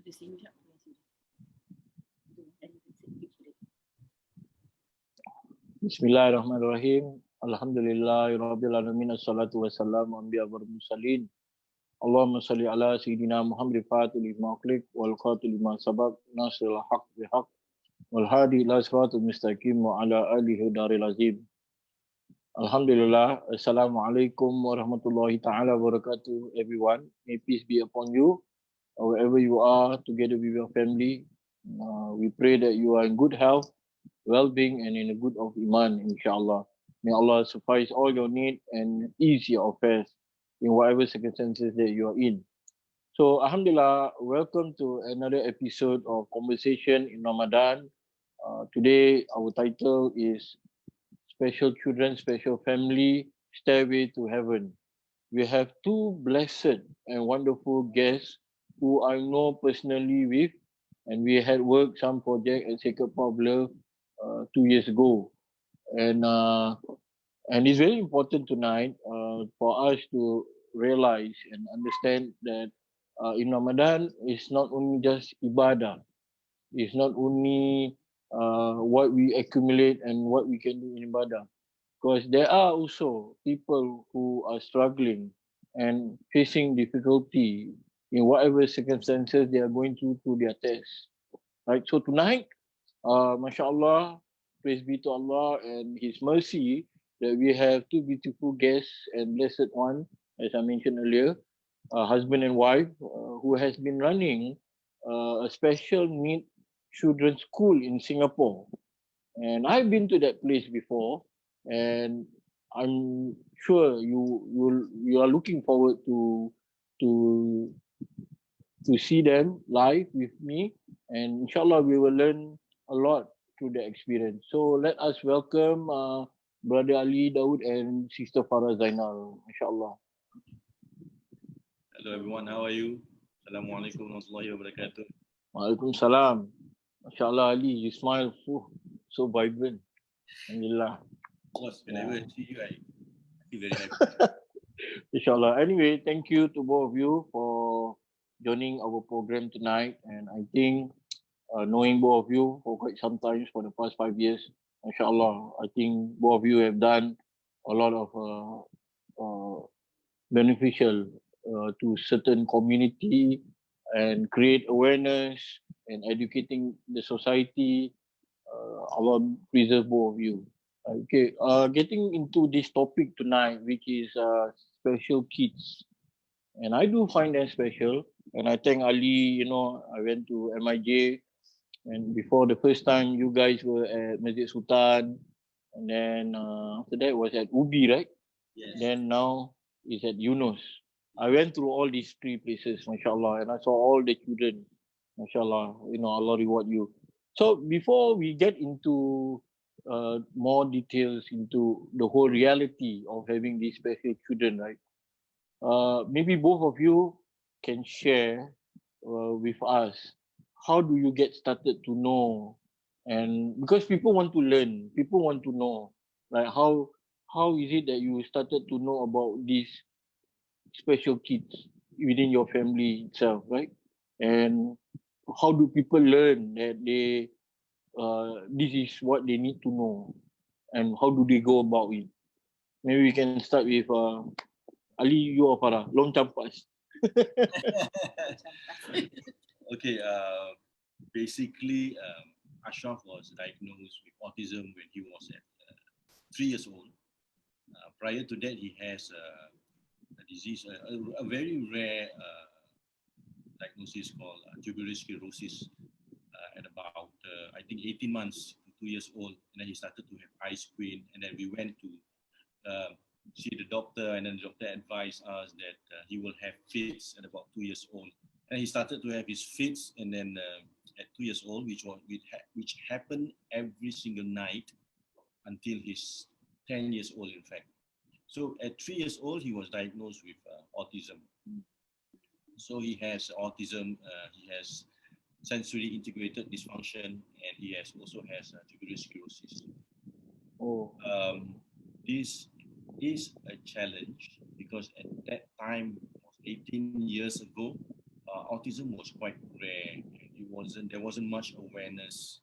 the same job. Bismillahirrahmanirrahim. Alhamdulillahirabbil alamin. Assalatu wassalamu ala mursalin. Allahumma salli ala sayyidina Muhammad fatil lima ughliq wal qatil lima sabaq nasrul haqq bil haqq wal hadi ila siratal mustaqim wa ala alihi daril azim. Alhamdulillah. Assalamualaikum warahmatullahi taala wabarakatuh, everyone. May peace be upon you wherever you are, together with your family. We pray that you are in good health, well-being, and in a good of iman, inshallah. May Allah suffice all your need and ease your affairs in whatever circumstances that you are in. So, Alhamdulillah, welcome to another episode of Conversation in Ramadan. Today, our title is Special Children, Special Family, Stairway to Heaven. We have two blessed and wonderful guests who I know personally with, and we had worked some project at Sacred Path of Love 2 years ago. And it's very important tonight for us to realize and understand that in Ramadan, it's not only just ibadah, it's not only what we accumulate and what we can do in ibadah. Because there are also people who are struggling and facing difficulty in whatever circumstances they are going through their tests. Right. So tonight, mashallah, praise be to Allah and His mercy that we have two beautiful guests and blessed one, as I mentioned earlier, husband and wife, who has been running a special need children's school in Singapore. And I've been to that place before, and I'm sure you are looking forward to to see them live with me, and inshallah we will learn a lot through the experience. So let us welcome Brother Ali Daud and Sister Fara Zainal, inshallah. Hello everyone, how are you? Assalamualaikum warahmatullahi wabarakatuh. Waalaikumsalam. Mashallah Ali, you smile so vibrant. Alhamdulillah. Of course, whenever I see you, I feel very happy. Inshallah. Anyway, thank you to both of you for joining our program tonight. And I think knowing both of you for quite some time, for the past 5 years, inshallah, I think both of you have done a lot of beneficial to certain community and create awareness and educating the society. Allah preserve both of you. Okay, getting into this topic tonight, which is special kids, and I do find that special. And I thank Ali. I went to MIJ, and before the first time, you guys were at Masjid Sultan, and then after that was at Ubi, right? Yes. Then now it's at Yunus. I went through all these three places, mashallah, and I saw all the children, mashallah. Allah reward you. So before we get into more details into the whole reality of having these special children, right? Maybe both of you can share with us, how do you get started to know? And because people want to learn, people want to know, like how is it that you started to know about these special kids within your family itself, right? And how do people learn that this is what they need to know, and how do they go about it? Maybe we can start with Ali, you or Farah. Long campas. Okay, basically, Ashraf was diagnosed with autism when he was at 3 years old. Prior to that, he has a disease, a very rare diagnosis called tuberous sclerosis at about, I think, 18 months to 2 years old. And then he started to have eye strain. And then we went to see the doctor, and then the doctor advised us that he will have fits at about 2 years old. And he started to have his fits, and then at 2 years old, which happened every single night until he's 10 years old, in fact. So at 3 years old, he was diagnosed with autism. So he has autism, he has sensory integrated dysfunction, and he also has tuberous sclerosis. This is a challenge because at that time, 18 years ago, autism was quite rare. There wasn't much awareness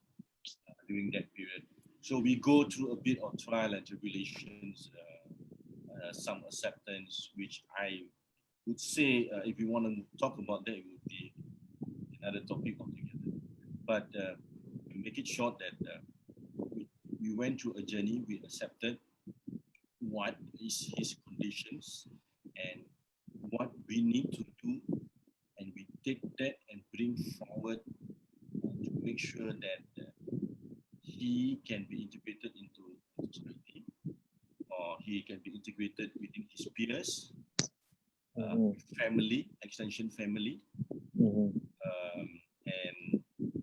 during that period. So we go through a bit of trial and tribulations, some acceptance, which I would say, if you want to talk about that, it would be another topic altogether. But to make it short, that we went through a journey. We accepted what is his conditions and what we need to do, and we take that and bring forward to make sure that he can be integrated into society, or he can be integrated within his peers, family, extension family, and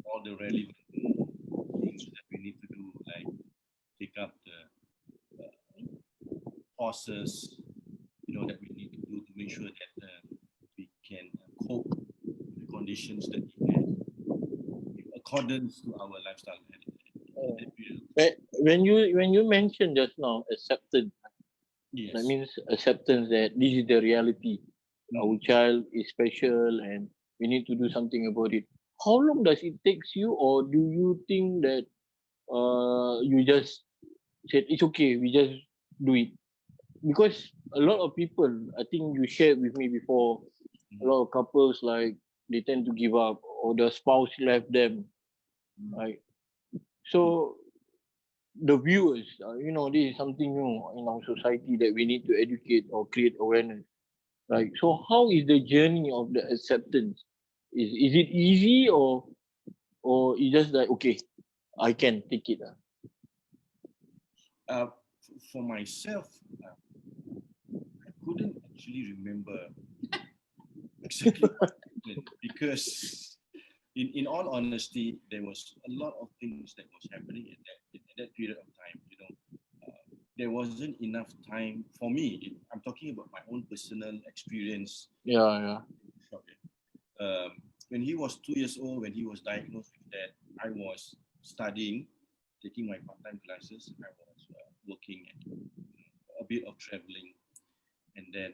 all the relevant things that we need to do, like take up the courses, that we need to do to make sure that we can cope with the conditions that he has in accordance to our lifestyle. When you mentioned just now acceptance, Yes. that means acceptance that this is the reality. Our child is special and we need to do something about it. How long does it take you, or do you think that you just said it's okay, we just do it? Because a lot of people, I think you shared with me before, a lot of couples, like, they tend to give up, or the spouse left them, right? So the viewers, this is something new in our society that we need to educate or create awareness, right? So how is the journey of the acceptance? Is it easy, or it's just like, okay, I can take it? For myself, I couldn't actually remember exactly what happened, because in all honesty, there was a lot of things that was happening at that period of time. There wasn't enough time for me. I'm talking about my own personal experience. Yeah. When he was 2 years old, when he was diagnosed with that, I was studying, taking my part-time classes. I was working, and a bit of traveling, and then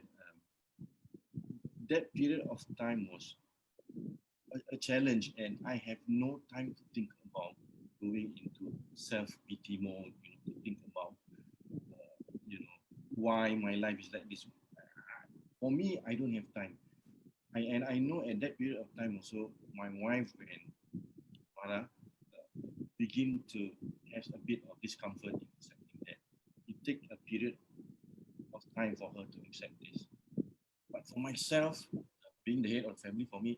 that period of time was a challenge, and I have no time to think about going into self-pity mode, to think about, why my life is like this. For me, I don't have time. I know at that period of time also, my wife and Fara begin to have a bit of discomfort in accepting that. It takes a period of time for her to accept this. But for myself, being the head of the family, for me,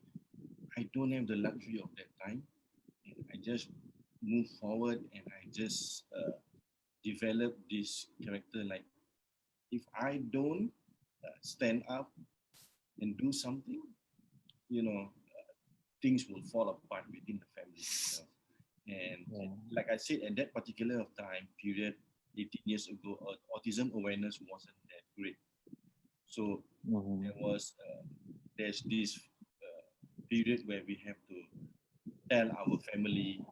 I don't have the luxury of that time. I just move forward, and I just develop this character. Like, if I don't stand up and do something, things will fall apart within the family itself. And like I said, at that particular time period, 18 years ago, autism awareness wasn't that great. So there's this period where we have to tell our family,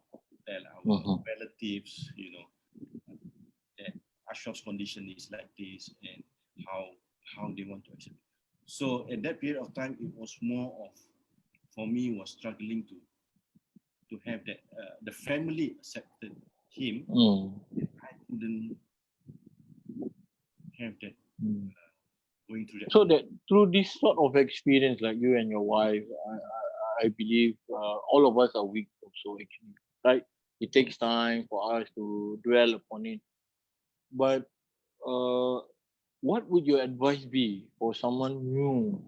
tell our relatives, that Ashraf's condition is like this, and how they want to accept it. So at that period of time, it was more of, for me, was struggling to have that the family accepted him. I couldn't have that going through that. So that through this sort of experience, like you and your wife, I believe all of us are weak also, actually, right? It takes time for us to dwell upon it. But what would your advice be for someone new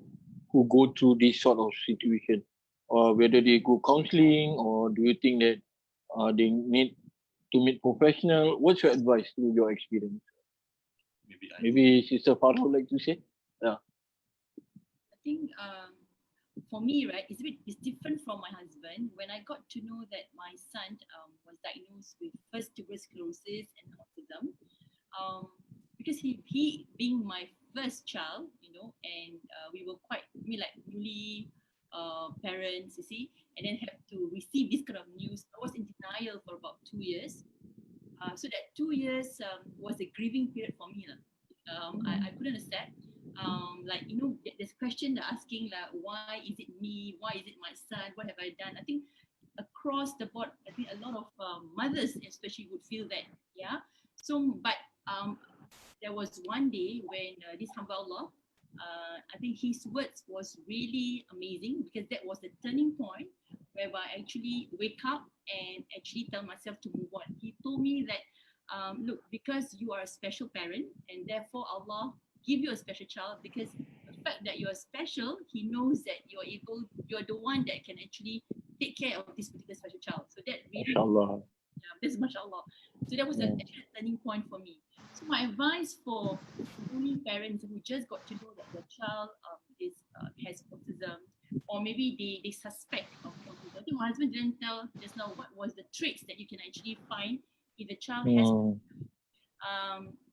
who go through this sort of situation? Or whether they go counseling, or do you think that they need to meet professional? What's your advice through your experience? Maybe Sister Farah would like to say? Yeah. I think for me, right, it's different from my husband. When I got to know that my son was diagnosed with first tuberous sclerosis and autism, because he being my first child, and we were quite, like newly parents, you see, and then have to receive this kind of news. I was in denial for about 2 years. So that 2 years was a grieving period for me. I couldn't accept. like, you know, there's question they're asking, like, why is it me? Why is it my son? What have I done? I think across the board, I think a lot of mothers especially would feel that, yeah. So, but there was one day when this Hamba Allah, I think his words was really amazing, because that was the turning point whereby I actually wake up and actually tell myself to move on. He told me that, look, because you are a special parent, and therefore Allah give you a special child, because the fact that you are special, He knows that you're the one that can actually take care of this particular special child. So that really, Mashallah. yeah, that's mashallah. So that was a Mm. actually a turning point for me. So my advice for only parents who just got to know that their child has autism, or maybe they suspect of autism. I think my husband didn't tell just now what was the traits that you can actually find if the child has. Mm.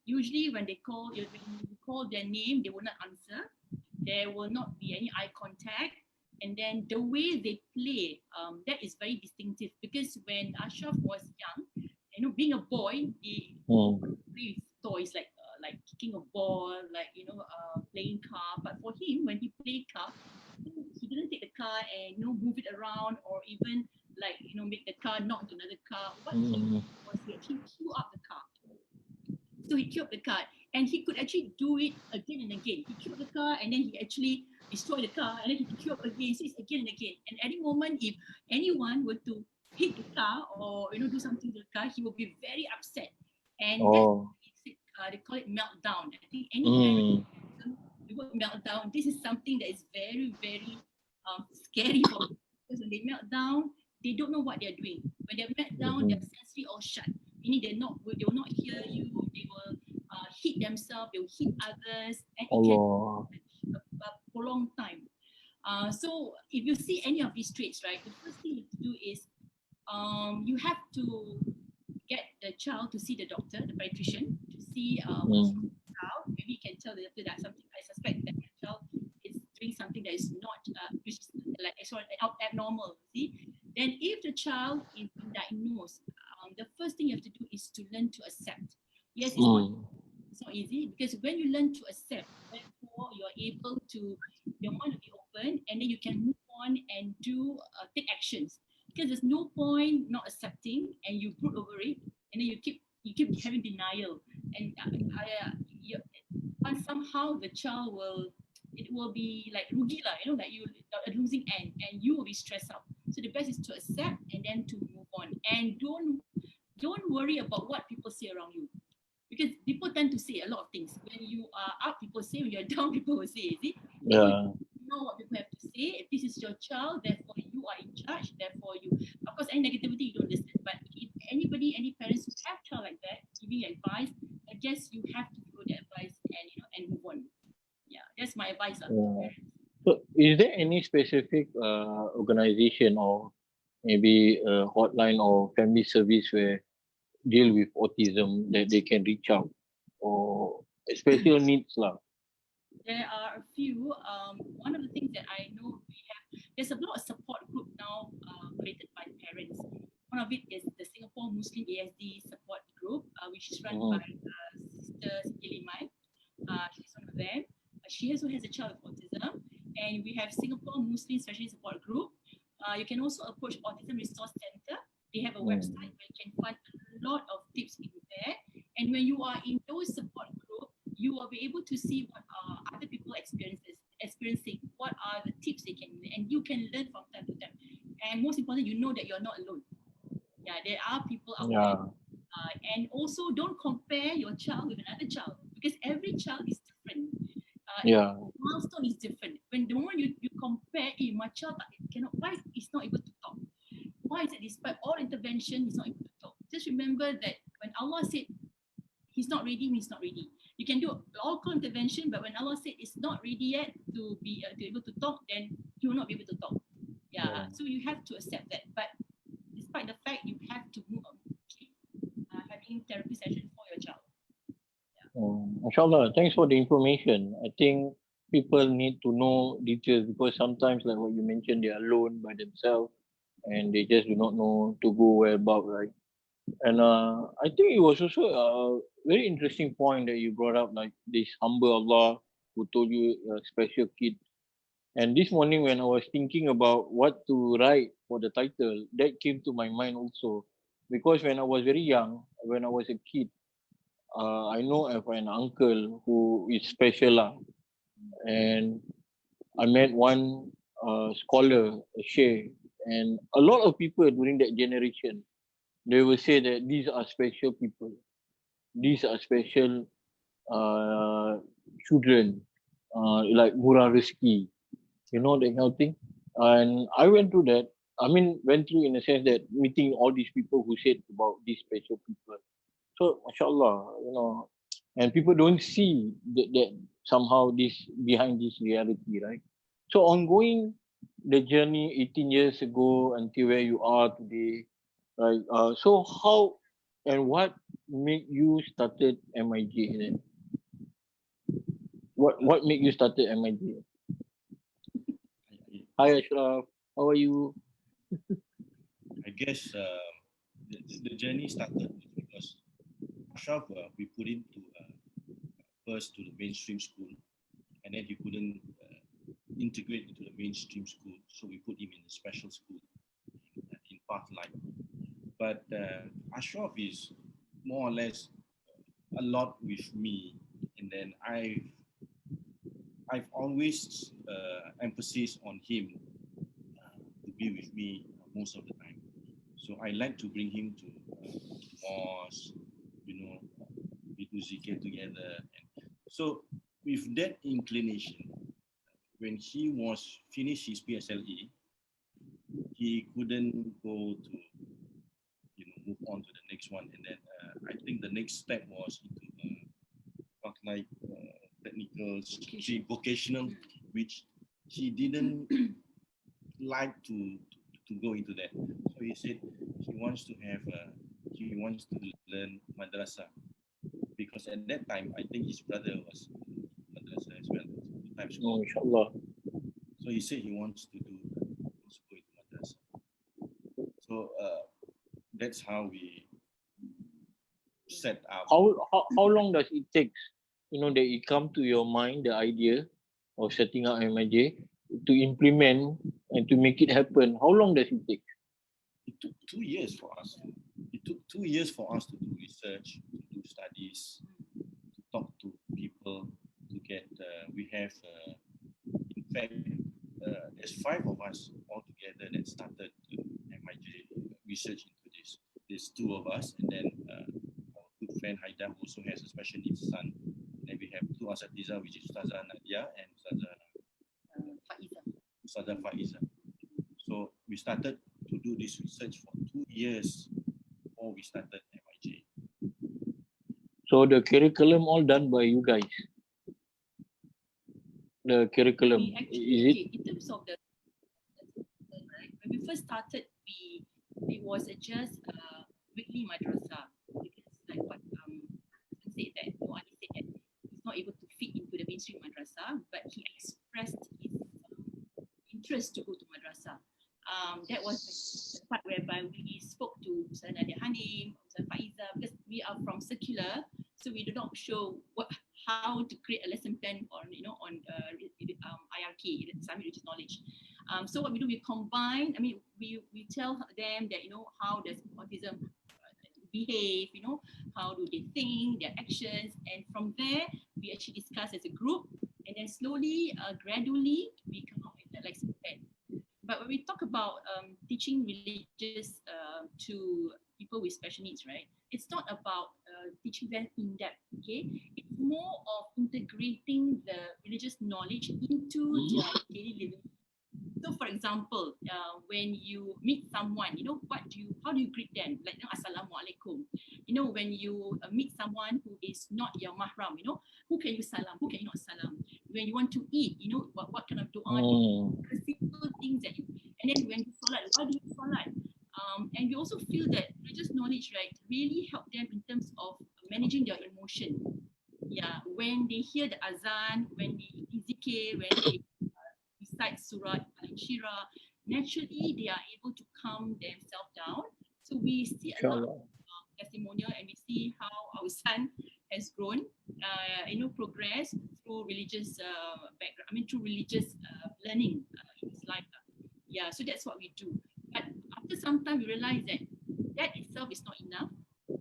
Usually when when you call their name, they will not answer. There will not be any eye contact, and then the way they play, that is very distinctive, because when Ashraf was young, you know, being a boy, he Mm. play with toys like kicking a ball, like, you know, playing car. But for him, when he played car, he didn't take the car and, you know, move it around, or even, like, you know, make the car knock into another car. What he Mm. was, he actually queue up the car. So he killed the car, and he could actually do it again and again. He killed the car, and then he actually destroyed the car, and then he killed again. So it's again and again. And at any moment, if anyone were to hit the car, or, you know, do something to the car, he will be very upset. And that's Oh. they call it meltdown. I think any parent, Mm. the word meltdown, this is something that is very, very scary for them, because when they melt down, they don't know what they're doing. When they're melt down, their Mhm. sensory all shut, meaning they will not hear you. They will hit themselves. They will hit others, and it can Allah. a prolonged time. So if you see any of these traits, right, the first thing you have to do is, you have to get the child to see the doctor, the pediatrician, to see what's wrong Mm. with the child. Maybe you can tell the doctor that something, I suspect that my child is doing something that is not, which is like sort of abnormal. See, then if the child is being diagnosed, the first thing you have to do is to learn to accept. Yes, Mm. it's not easy, because when you learn to accept, therefore you're able to, your mind will be open, and then you can move on and do take actions. Because there's no point not accepting, and you brood over it, and then you keep having denial, and you, and somehow the child will, it will be like rugi lah, you know, like you a losing end, and you will be stressed out. So the best is to accept, and then to move on, and don't worry about what people say around you, because people tend to say a lot of things. When you are up, people say. When you're down, people will say. Is it? Therefore, Yeah. you know what people have to say. If this is your child, therefore you are in charge. Therefore, you, of course, any negativity you don't listen. But if anybody, any parents who have child like that giving you advice, I guess you have to follow the advice, and, you know, and move on. Yeah, that's my advice to Yeah. parents. So, is there any specific organization or maybe a hotline or family service where deal with autism that they can reach out, or special needs lah? There are a few. One of the things that I know, there's a lot of support group now created by parents. One of it is the Singapore Muslim ASD support group, which is run by Mm. Sister Siti Limai. She's one of them. She also has a child with autism, and we have Singapore Muslim Special Support Group. You can also approach Autism Resource Center. They have a website Mm. where you can find a lot of tips in there. And when you are in those support group, you will be able to see what are other people experiencing, what are the tips they can, and you can learn from time to time. And most important, you know that you're not alone. Yeah, there are people out there. Yeah. And also, don't compare your child with another child, because every child is different. Yeah. Milestone is different. When the moment you compare, my child cannot, why is not able to talk? Why is it despite all intervention, he's not able to talk? Just remember that when Allah said he's not ready, he's not ready. You can do all kind of intervention, but when Allah said it's not ready yet to be able to talk, then he will not be able to talk. Yeah, Yeah. so you have to accept that. But despite the fact, you have to move on, keep having therapy session for your child. Mashallah, thanks for the information. I think people need to know details, because sometimes, like what you mentioned, they are alone by themselves and they just do not know to go where about, right? And I think it was also a very interesting point that you brought up, like this humble Allah who told you a special kid. And this morning when I was thinking about what to write for the title, that came to my mind also. Because when I was very young, when I was a kid, I know of an uncle who is special lah. And I met one scholar, a sheikh, and a lot of people during that generation, they will say that these are special people. These are special uh, children, like murah rezeki, that kind of thing. And I went through that. I mean, went through in a sense that meeting all these people who said about these special people. So, mashallah, and people don't see that somehow this behind this reality, right? So, ongoing the journey 18 years ago until where you are today, right? So, how and what made you started MIJ then? What made you started MIJ? Hi Ashraf, how are you? I guess the journey started because Ashraf, we put him to first to the mainstream school, and then he couldn't integrate into the mainstream school, so we put him in a special school in Pathline. But Ashraf is more or less a lot with me, and then I've always emphasis on him to be with me most of the time. So I like to bring him to mosque, we do zikir together. And so with that inclination, when he was finished his PSLE, he couldn't go to move on to the next one. And then I think the next step was into like technical, vocational, which he didn't like to go into that. So he said he wants to learn madrasah, because at that time I think his brother was madrasah as well. Oh, inshallah. So he said he wants to also go into madrasah. So that's how we set up. How long does it take, that it come to your mind, the idea of setting up MIJ, to implement and to make it happen? How long does it take? It took 2 years for us. It took 2 years for us to do research, to do studies, to talk to people, to get. We have, in fact, there's 5 of us all together that started MIJ research into this. There's 2 of us, and then our good friend Haidar also has a special needs son. And then we have 2 Asatiza, which is Ustazah Nadia and Ustazah Faiza. So we started to do this research for 2 years before we started MIJ. So the curriculum all done by you guys? The curriculum, is it? In terms of the right, when we first started, it was just weekly madrasah, because like what said that Ali said that he's not able to fit into the mainstream madrasah, but he expressed his interest to go to madrasah. That was the part whereby we spoke to Ustaz Nadia Hanim, Ustaz Faiza, because we are from secular, so we do not show how to create a lesson plan on IRK, Islamic Religious Knowledge. So what we do, we combine. I mean, we tell them that how does autism behave, how do they think, their actions, and from there we actually discuss as a group, and then slowly, gradually, we come up with the lesson plan. But when we talk about teaching religious to people with special needs, right? It's not about teaching them in depth, okay? It's more of integrating the religious knowledge into their daily living. So, for example, when you meet someone, how do you greet them? Like, Assalamualaikum. When you meet someone who is not your mahram, who can you salam? Who can you not salam? When you want to eat, what kind of dua? The simple things that and then when you salat, why do you salat? And we also feel that religious knowledge, right, really help them in terms of managing their emotion. Yeah, when they hear the azan, when they zikir, when they recite Surah Al-Shira, naturally they are able to calm themselves down. So we see a lot of testimonial, and we see how our son has grown, progressed through religious background. I mean, through religious learning in his life. Yeah, so that's what we do. But after some time, we realize that that itself is not enough.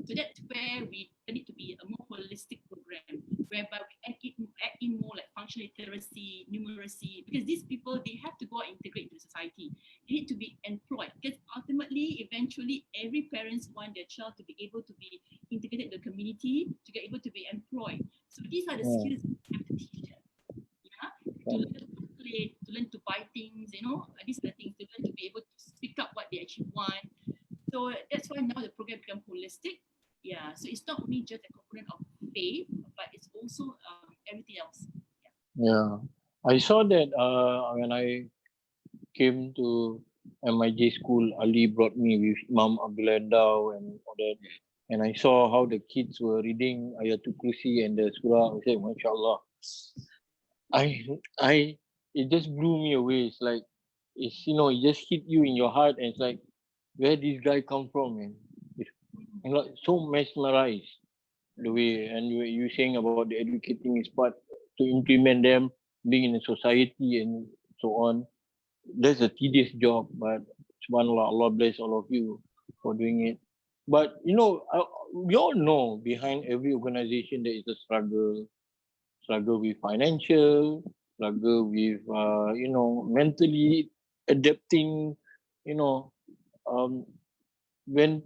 So that's where we need to be a more holistic program, whereby we add in more like functional literacy, numeracy, because these people, they have to go and integrate into society. They need to be employed, because ultimately, eventually, every parents want their child to be able to be integrated in the community, to get able to be employed. So these are the skills we have to teach them. Yeah, to learn to calculate, to learn to buy things, these are the things, to learn to be able to speak up what they actually want. So that's why now the program become holistic. Yeah, so it's not only just a component of faith, but it's also everything else. Yeah. I saw that when I came to MIJ school, Ali brought me with Imam Abdullah Endau and all that. And I saw how the kids were reading Ayatul Kursi and the Surah. I said, MashaAllah. I it just blew me away. It's like it just hit you in your heart, and it's like, where this guy come from, man? It's, I'm like so mesmerized the way, and you saying about the educating is part to implement them, being in a society and so on. That's a tedious job, but subhanallah, Allah bless all of you for doing it. But we all know behind every organization there is a struggle with financial, struggle with mentally adapting, you know, um, when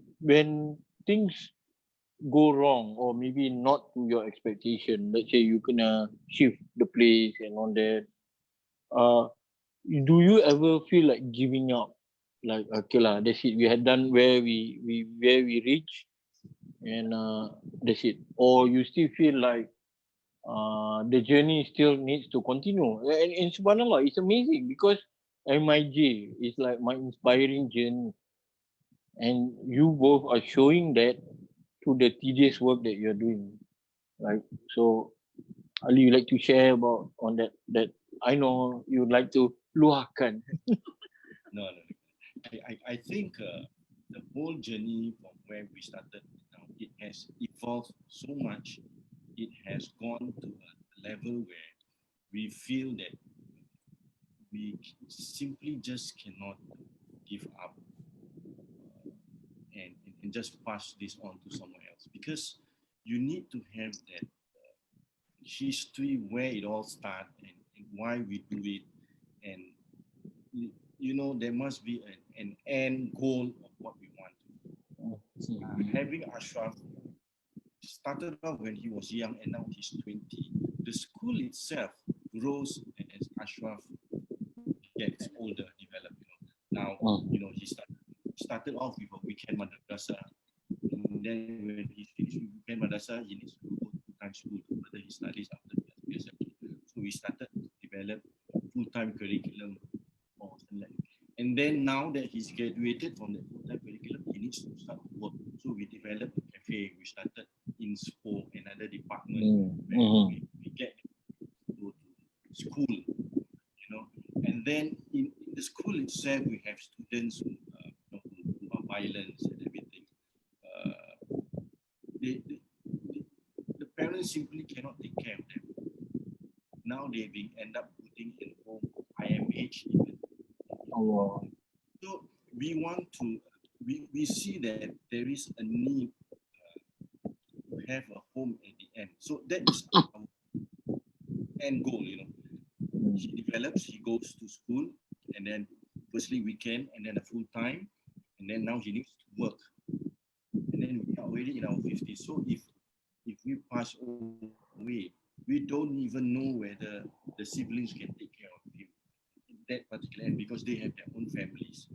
things go wrong or maybe not to your expectation. Let's say you gonna shift the place and all that. Uh, do you ever feel like giving up? Like okay lah, that's it. We had done where we reach, and that's it. Or you still feel like the journey still needs to continue. And subhanallah, it's amazing because MIJ is like my inspiring journey, and you both are showing that through the tedious work that you're doing. Right. So Ali, you like to share about on that I know you would like to luahkan. No, no. I think the whole journey from where we started now, it has evolved so much. It has gone to a level where we feel that we simply just cannot give up and just pass this on to someone else, because you need to have that history where it all started, and why we do it, and there must be an end goal of what we want to do. Having Ashraf started off when he was young, and now he's 20. The school itself grows as Ashraf gets older, developed. Now, he started off with a weekend madrasa, and then when he finished with weekend madrasa, he needs to go to full-time school to further his studies after his PSLE. So we started to develop a full-time curriculum for Sunlight. And then now that he's graduated from the full-time curriculum, he needs to start to work. So we developed a cafe. We started in SPO, another department where we get to go to school, And then in the school itself, we have students who are violent and everything. The parents simply cannot take care of them. Now they end up putting in home IMH even. So we want to, we see that there is a need to have a home at the end. So that is our end goal, He develops, he goes to school, and then firstly weekend, and then a full time, and then now he needs to work. And then we are already in our 50s. So if we pass away, we don't even know whether the siblings can take care of him in that particular end, because they have their own families.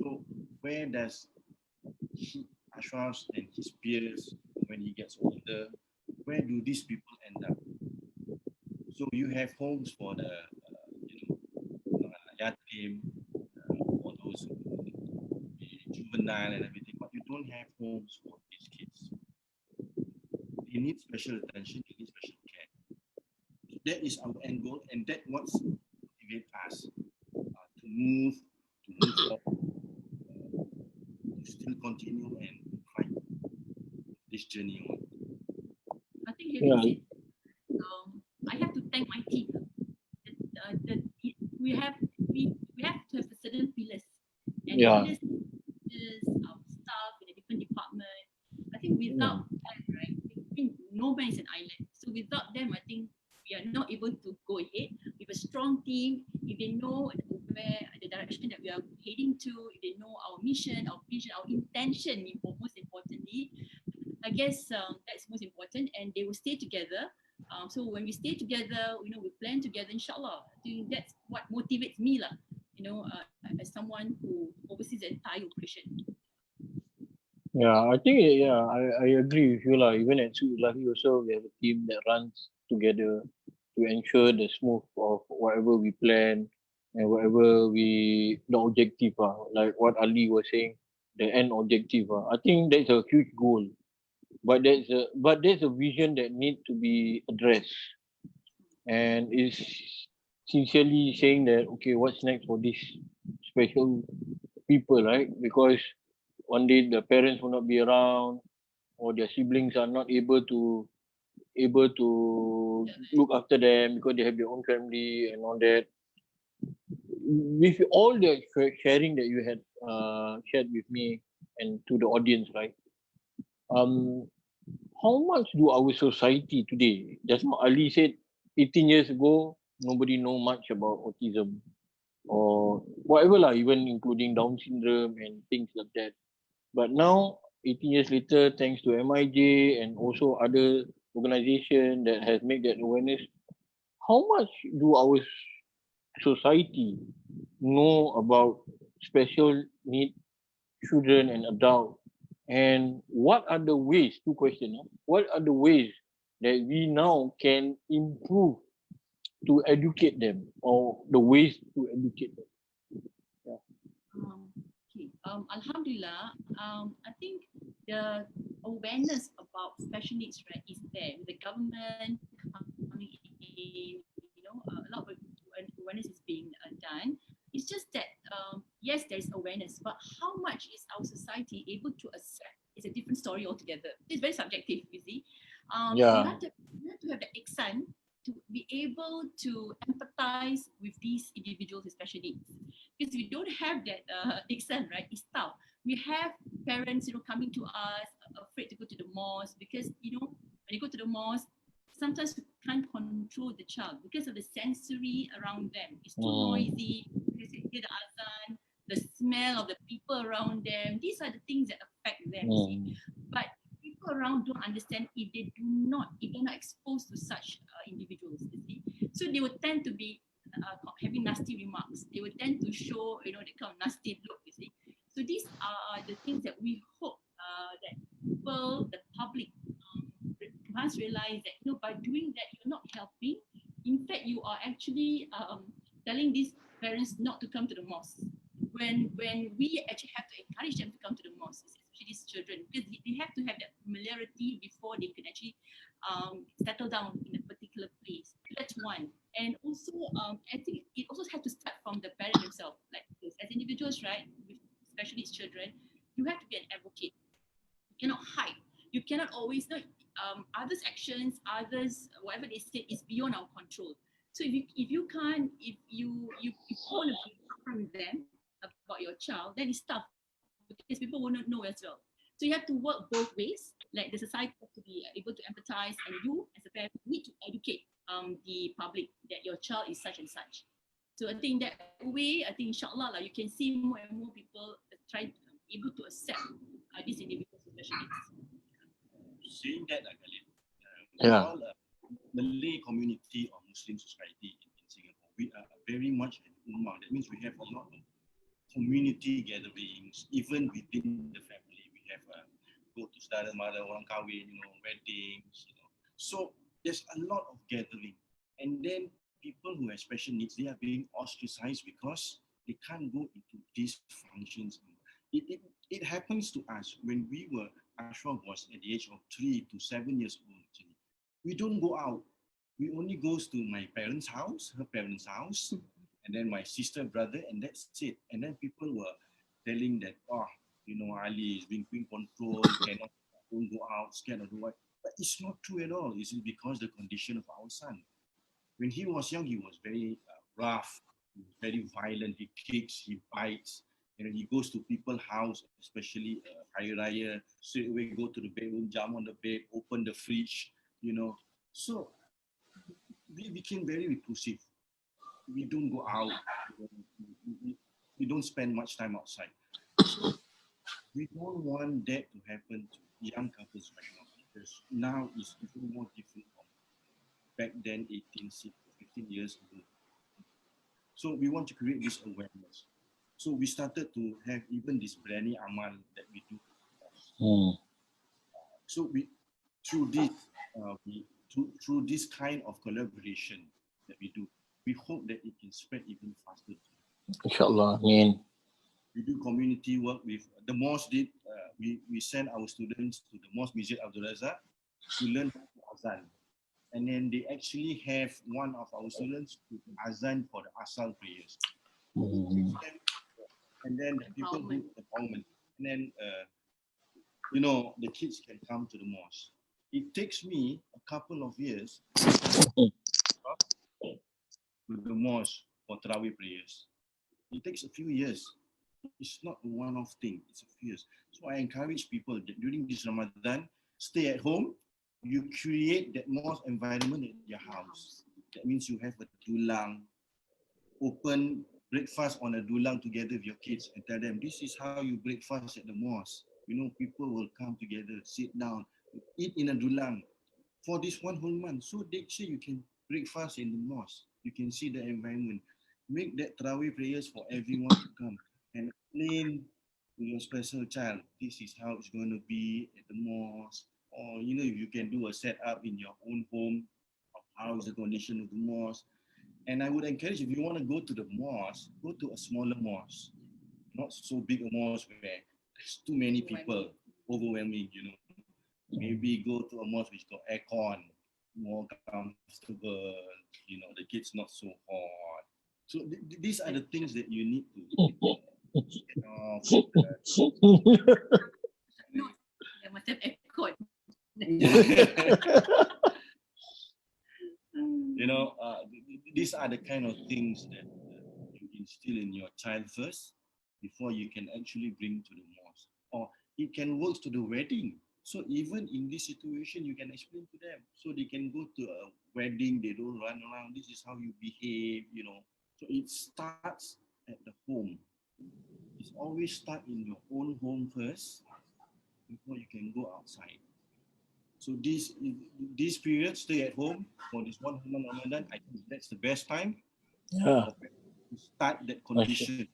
So where does Ashraf and his peers, when he gets older, where do these people end up? So you have homes for the yatim, for those juvenile and everything, but you don't have homes for these kids. They need special attention, they need special care. So that is our end goal, and that what motivates us to move forward, to still continue and fight this journey on. I having Yeah. said, I have to thank my team. We have we have to have a certain pillars, and the Yeah. pillars is our staff in a different department. I think Mm. without them, right, I think no man is an island. So without them, I think we are not able to go ahead with a strong team. If they know where the direction that we are heading to, if they know our mission, our vision, our intention, most importantly, I guess that's most important, and they will stay together. So when we stay together, we plan together, inshallah. I think that's what motivates me, lah. As someone who oversees the entire operation. Yeah, I think I agree with you lah. Even at Sullahi also we have a team that runs together to ensure the smooth of whatever we plan and whatever the objective like what Ali was saying, the end objective I think that's a huge goal. But there's a vision that need to be addressed and is sincerely saying that okay, what's next for this special people, right? Because one day the parents will not be around or their siblings are not able to look after them because they have their own family and all that. With all the sharing that you had shared with me and to the audience, right? Um, how much do our society today? Just now Ali said, 18 years ago, nobody know much about autism or whatever lah, even including Down syndrome and things like that. But now, 18 years later, thanks to MIJ and also other organization that has made that awareness, how much do our society know about special need children and adults? And what are the ways, two questions, what are the ways that we now can improve to educate them or the ways to educate them? Yeah. Okay. Alhamdulillah. I think the awareness about special needs, right, is there. The government coming in, a lot of awareness is being done. It's just that yes, there is awareness, but how much is our society able to accept? It's a different story altogether. It's very subjective, you see. You Yeah. have to have the ihsan to be able to empathize with these individuals with special needs. Because we don't have that ihsan, right? It's tough. We have parents, coming to us afraid to go to the mosque because, when you go to the mosque, sometimes we can't control the child because of the sensory around them. It's too noisy. They hear the azan, the smell of the people around them. These are the things that affect them. See? But people around don't understand if they're not exposed to such individuals. You see? So they would tend to be having nasty remarks. They would tend to show, the kind of nasty look, you see. So these are the things that we hope that people, the public, must realize that, by doing that, you're not helping. In fact, you are actually telling these parents not to come to the mosque. When we actually have to encourage them to come to the mosque, especially these children, because they have to have that familiarity before they can actually settle down in a particular place. That's one. And also, I think it also has to start from the parent themselves. Like this, as individuals, right, with especially children, you have to be an advocate. You cannot hide. You cannot always know others' actions, others whatever they say is beyond our control. So if you can't, if you want to be upfront with them about your child, then it's tough because people will not know as well. So you have to work both ways. Like the society has to be able to empathize, and you as a parent need to educate the public that your child is such and such. So I think that way, I think inshallah you can see more and more people try able to accept these individuals with special needs. Saying that, Khalid, we Yeah. all Malay community or Muslim society in Singapore, we are very much an ummah. That means we have a lot of community gatherings, even within the family. We have go to saudara mara, orang kahwin, weddings. So there's a lot of gathering, and then people who have special needs, they are being ostracized because they can't go into these functions. It happens to us when we were. Ashraf was at the age of 3 to 7 years old. Actually, we don't go out. We only goes to my parents' house, her parents' house, and then my sister, brother, and that's it. And then people were telling that, Ali is being controlled, cannot don't go out, scared of what. But it's not true at all. It's because the condition of our son. When he was young, he was very rough, very violent. He kicks, he bites. He goes to people's house, especially Hari Raya, straight away go to the bedroom, jump on the bed, open the fridge, So we became very reclusive. We don't go out. We don't spend much time outside. So we don't want that to happen to young couples right now, because now it's even more different from back then, 18, 15 years ago. So we want to create this awareness. So we started to have even this Berani Amal that we do. So we through this through this kind of collaboration that we do, we hope that it can spread even faster. Inshallah, Amin. We do community work with the mosque. We send our students to the mosque Masjid Abdul Razak to learn Azan, and then they actually have one of our students to Azan for the Asal prayers. And then the people do empowerment, and then the kids can come to the mosque. It takes me a couple of years to the mosque for Tarawih prayers. It takes a few years. It's not a one-off thing. It's a few years. So I encourage people that during this Ramadan, stay at home. You create that mosque environment at your house. That means you have a dulang, open breakfast on a dulang together with your kids and tell them, this is how you breakfast at the mosque. People will come together, sit down, eat in a dulang for this one whole month. So they say you can breakfast in the mosque. You can see the environment. Make that Tarawih prayers for everyone to come and explain to your special child, this is how it's going to be at the mosque. Or, if you can do a setup in your own home, of how is the condition of the mosque. And I would encourage, if you want to go to the mosque, go to a smaller mosque. Not so big a mosque where there's too many people, overwhelming, Maybe go to a mosque which got aircon, more comfortable, the kids not so hot. So these are the things that you need to There must have aircon. These are the kind of things that you instill in your child first before you can actually bring to the mosque. Or it can work to the wedding. So even in this situation, you can explain to them. So they can go to a wedding, they don't run around. This is how you behave, So it starts at the home. It's always start in your own home first before you can go outside. So this period, stay at home for this one Ramadan, I think that's the best time to start that condition.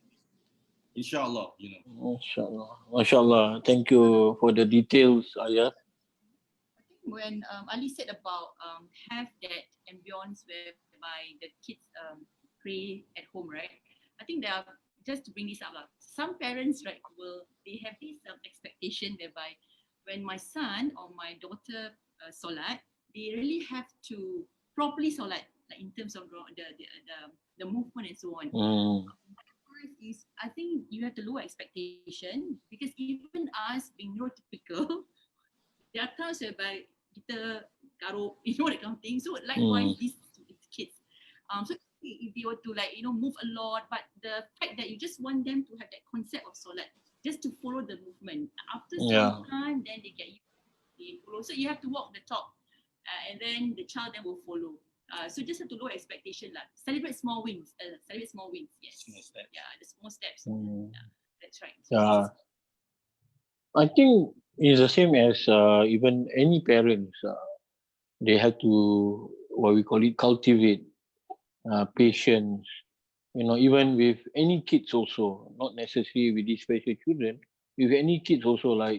Inshallah, Inshallah. MashaAllah. Thank you for the details, Ayah. I think when Ali said about have that ambience whereby the kids pray at home, right? I think there are, just to bring this up, some parents, right, they have this expectation whereby when my son or my daughter solat, they really have to properly solat, like in terms of the movement and so on. Is I think you have to lower expectation, because even us being neurotypical, there are times whereby kita garuk, that kind of thing. So likewise, these kids. So if they were to move a lot, but the fact that you just want them to have that concept of solat, just to follow the movement. After some time, then they get used, they follow. So you have to walk the talk, and then the child then will follow. So just have to lower expectation. Celebrate small wins. Yes. Small steps. Yeah, the small steps. Yeah, that's right. Yeah. I think it's the same as even any parents. They have to, what we call it, cultivate patience. Even with any kids also, not necessarily with these special children, with any kids also, like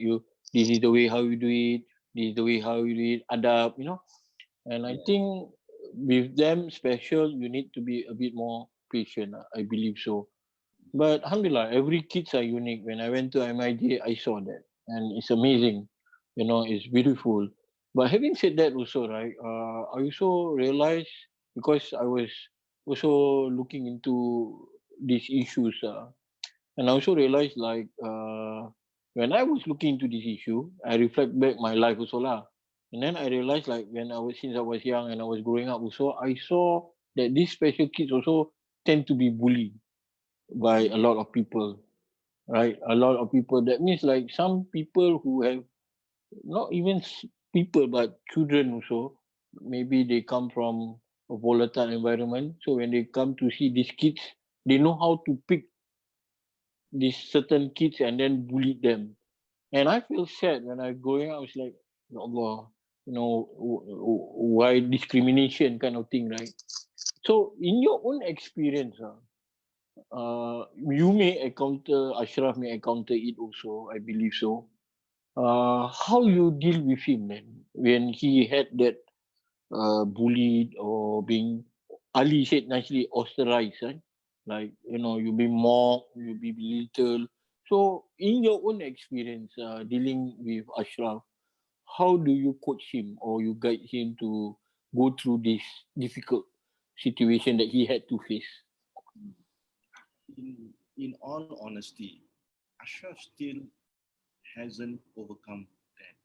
this is the way how you do it, this is the way how you do it, adapt, And I think with them special, you need to be a bit more patient. I believe so. But alhamdulillah, every kids are unique. When I went to MIJ, I saw that, and it's amazing. It's beautiful. But having said that, also, right, I also realized, because I was also looking into these issues, and I also realized, like, when I was looking into this issue, I reflect back my life also lah. And then I realized, like, since I was young and I was growing up also, I saw that these special kids also tend to be bullied by a lot of people, right? A lot of people. That means like some people who have not even people, but children also, maybe they come from a volatile environment. So when they come to see these kids, they know how to pick these certain kids and then bully them. And I feel sad when I growing up. I was like, "Ya Allah, why discrimination kind of thing, right?" So, in your own experience, you may encounter, Ashraf may encounter it also, I believe so. How you deal with him then when he had that bullied or being, Ali said nicely, ostracized, right? Like, you be mocked, you be belittled. So, in your own experience dealing with Ashraf, how do you coach him or you guide him to go through this difficult situation that he had to face? In all honesty, Ashraf still hasn't overcome that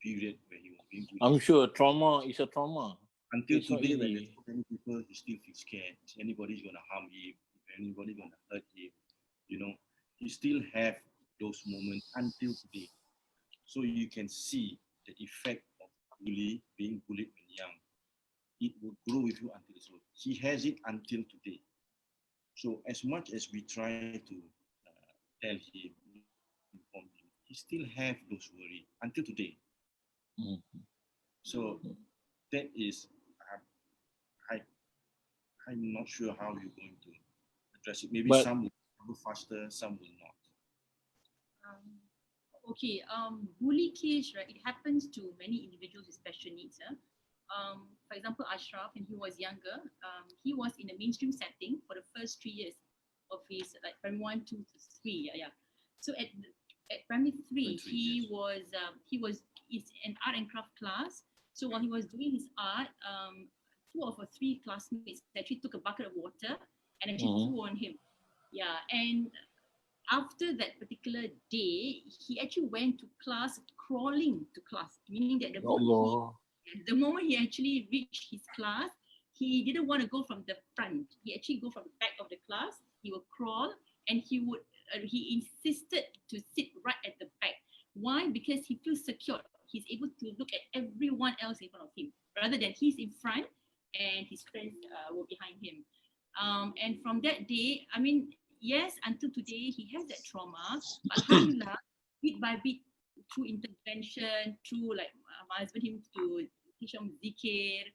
period where he was being I'm bullied. sure trauma is a trauma. Until It's not today, when there's easy. so many people, he still feels scared. Anybody's gonna harm him. Anybody's gonna hurt him. You know, he still have those moments until today. So you can see the effect of being bullied when young. It will grow with you until it's old. He has it until today. So as much as we try to tell him, inform him, he still have those worry until today. Mm. So that is, I, I'm not sure how you're going to address it. Maybe But some will go faster, some will not. Um, okay, bully case, right? It happens to many individuals with special needs. For example, Ashraf, when he was younger, he was in a mainstream setting for the first 3 years of his like primary 1, 2 to 3. Yeah, yeah. So at primary three, Three years. he was it's an art and craft class. So while he was doing his art, two of our three classmates actually took a bucket of water and actually mhm. threw on him. Yeah, and after that particular day, he actually went to class crawling to class, meaning that Ya Allah. the moment he actually reached his class, he didn't want to go from the front. He actually go from the back of the class. He would crawl, and he insisted to sit right at the back. Why? Because he feels secure. He's able to look at everyone else in front of him rather than he's in front and his friends were behind him. And from that day, I mean, yes, until today, he has that trauma. But alhamdulillah, bit by bit, through intervention, through like my husband him to teach him zikir,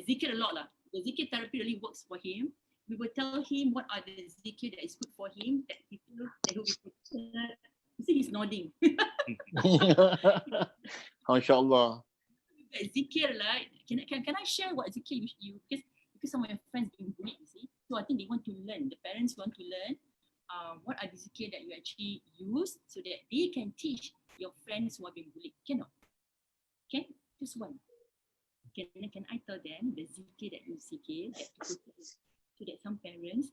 zikir a lot lah. The zikir therapy really works for him. We will tell him what are the zikir that is good for him, that he feels that he'll be protected. You see, he's nodding. MashaAllah. Zikir, like, can I share what zikir because some of your friends being bullied, you see. So I think they want to learn. The parents want to learn what are the zikir that you actually use so that they can teach your friends who are being bullied. Cannot. Okay? Just one. Can I tell them the zikir that you zikir that to protect so that some parents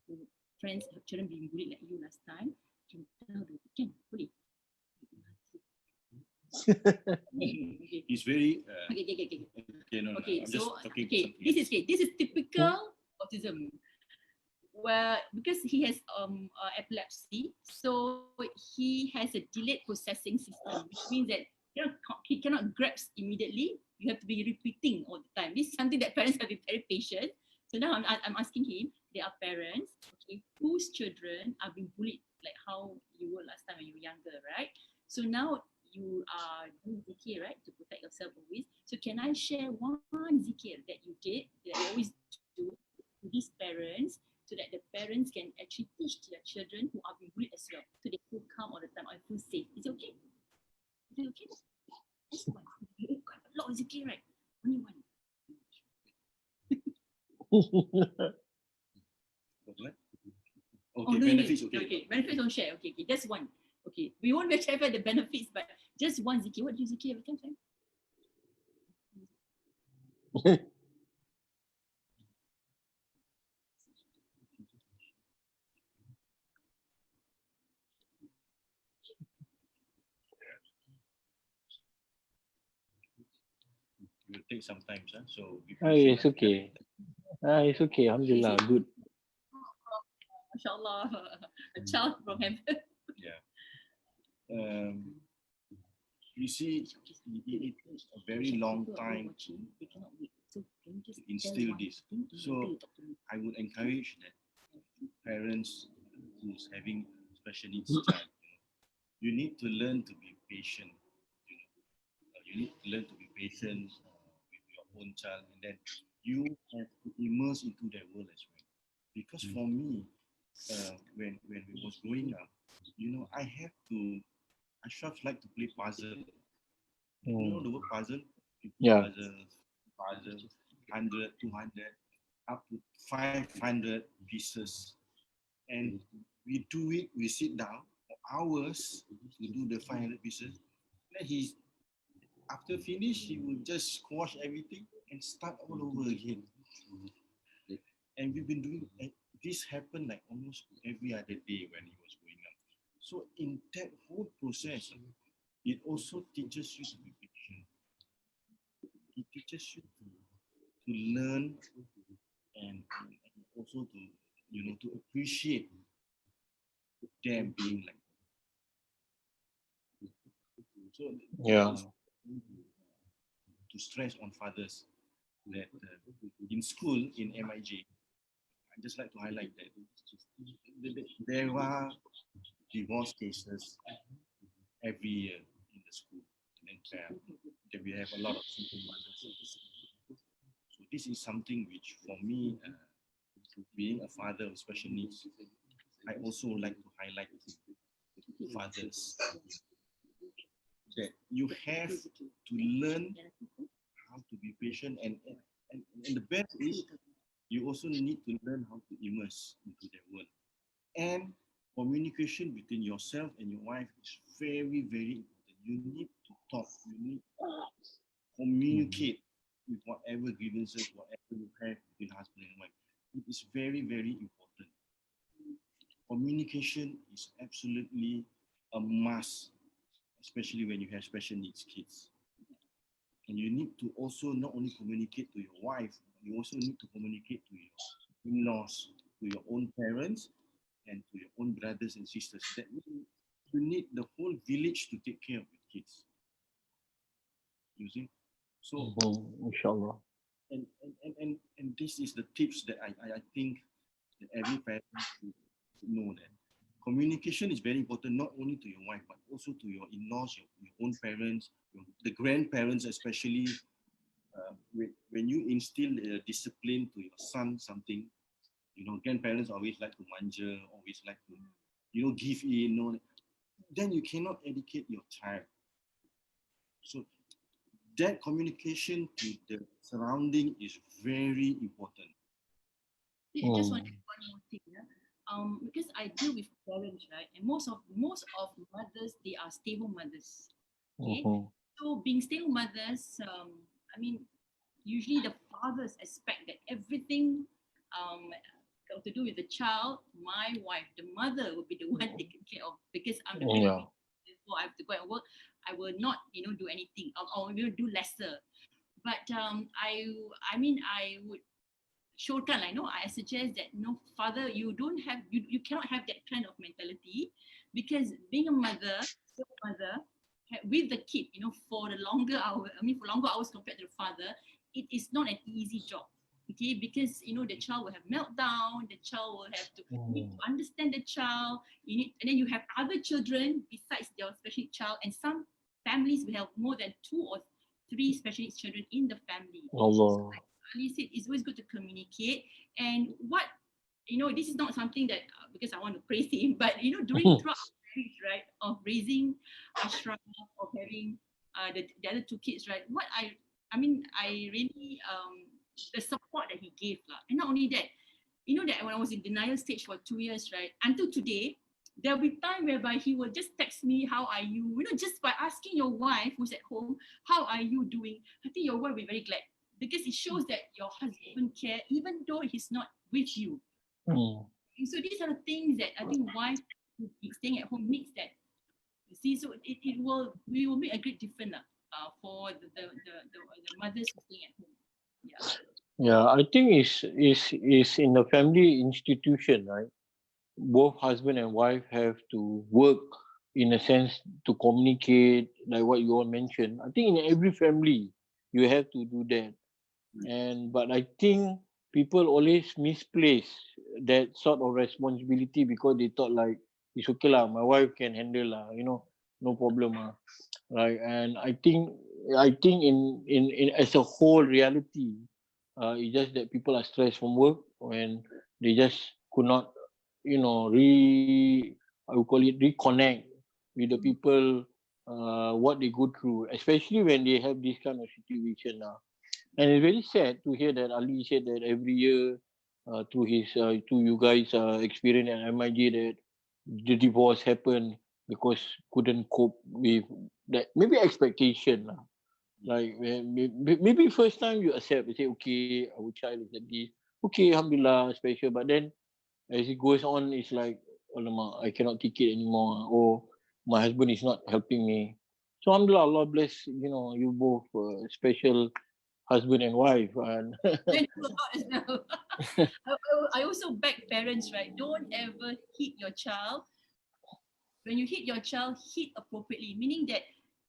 who friends have children being bullied like you last time can tell them, can boleh. Okay. He's very. Okay. No, Okay, I'm so just talking this is typical autism. Well, because he has epilepsy, so he has a delayed processing system, which means that he cannot grasp immediately. You have to be repeating all the time. This is something that parents have to be very patient. So now I'm asking him. There are parents, okay, whose children are being bullied, like how you were last time when you were younger, right? So now you are doing zikir, right, to protect yourself always. So can I share one zikir that you did, that you always do to these parents, so that the parents can actually teach their children who are being bullied as well, so they feel calm all the time or feel safe. Is it okay? Is it okay? Just one. Quite a lot of zikir, right? Only one. What? Oh, Okay, no, benefits. okay. Okay. Benefits don't share. Okay, just one. Okay, we won't share the benefits, but just one zikir. What do you zikir every time? take some time, huh? So we It's okay. It's okay. Alhamdulillah. Good. MashaAllah, a child from heaven. yeah. You see, it takes a very long time to instill this. So I would encourage that parents who's having special needs child, you need to learn to be patient. You need to learn to be patient with your own child, and then you have to immerse into their world as well. Because for me, when we was growing up, I have to. I just like to play puzzle. You know the word puzzle? You play Yeah. puzzle, 100, 200, up to 500 pieces. And we do it, we sit down for hours to do the 500 pieces. Then after finish, he will just squash everything and start all over again. And we've been doing this happened like almost every other day when he was growing up. So in that whole process, it also teaches you to be patient. It teaches you to learn and also to appreciate them being like. So Yeah. to stress on fathers that in school in MIJ, I just like to highlight that there are divorce cases every year in the school, and that we have a lot of single mothers. So this is something which, for me, being a father of special needs, I also like to highlight to fathers that you have to learn how to be patient, and the best is you also need to learn how to immerse into their world. And communication between yourself and your wife is very, very important. You need to talk. You need to communicate with whatever grievances, whatever you have between husband and wife. It is very, very important. Communication is absolutely a must, especially when you have special needs kids. And you need to also not only communicate to your wife, you also need to communicate to your in-laws, to your own parents, and to your own brothers and sisters. That means you need the whole village to take care of your kids. You see? So, Inshallah. and this is the tips that I think that every parent should know, that communication is very important, not only to your wife, but also to your in-laws, your own parents, the grandparents, especially. When you instill discipline to your son, something, grandparents always like to manja, always like to, give in, then you cannot educate your child. So that communication to the surrounding is very important. I just want to add one more thing. Yeah? Because I deal with parents, right? And most of mothers, they are stable mothers. Okay. So being stable mothers, I mean, usually the fathers expect that everything got to do with the child, my wife, the mother, will be the one taken care of, because I'm the breadwinner. Therefore, I have to go and work. I will not, do anything, or will do lesser. But I would showkan, I suggest that father, you don't have, you cannot have that kind of mentality, because being a mother, with the kid, for the longer hour, for longer hours compared to the father, it is not an easy job. Okay, because the child will have meltdown, the child will have to need to understand the child. And then you have other children besides your special needs child, and some families will have more than 2 or 3 special needs children in the family. Allah. So, like Ali said, it's always good to communicate. And this is not something that because I want to praise him, but during throughout marriage, right, of raising Ashraf, of having the other 2 kids, right, I really the support that he gave, and not only that, that when I was in denial stage for 2 years, right, until today, there'll be time whereby he will just text me, how are you? Just by asking your wife who's at home, how are you doing? I think your wife will be very glad, because it shows that your husband care, even though he's not with you. So these are the things that I think wife staying at home makes that. You see, so we will make a great difference. for the mothers who stay at home. Yeah. Yeah, I think is in the family institution, right? Both husband and wife have to work in a sense to communicate, like what you all mentioned. I think in every family you have to do that. And but I think people always misplace that sort of responsibility because they thought like it's okay lah, my wife can handle lah, no problem lah. Right. And I think in as a whole reality, it's just that people are stressed from work when they just could not, I would call it reconnect with the people, what they go through, especially when they have this kind of situation now. And it's very sad to hear that Ali said that every year, to you guys experience at MIG, that the divorce happened because couldn't cope with that maybe expectation lah. Like maybe first time you accept, you say okay, our child is like this, okay, alhamdulillah, special. But then as it goes on, it's like, alamak, I cannot take it anymore. Or my husband is not helping me. So alhamdulillah, Allah bless you both, special husband and wife. And Thank you a lot as well. I also beg parents, right? Don't ever hit your child. When you hit your child, hit appropriately, meaning that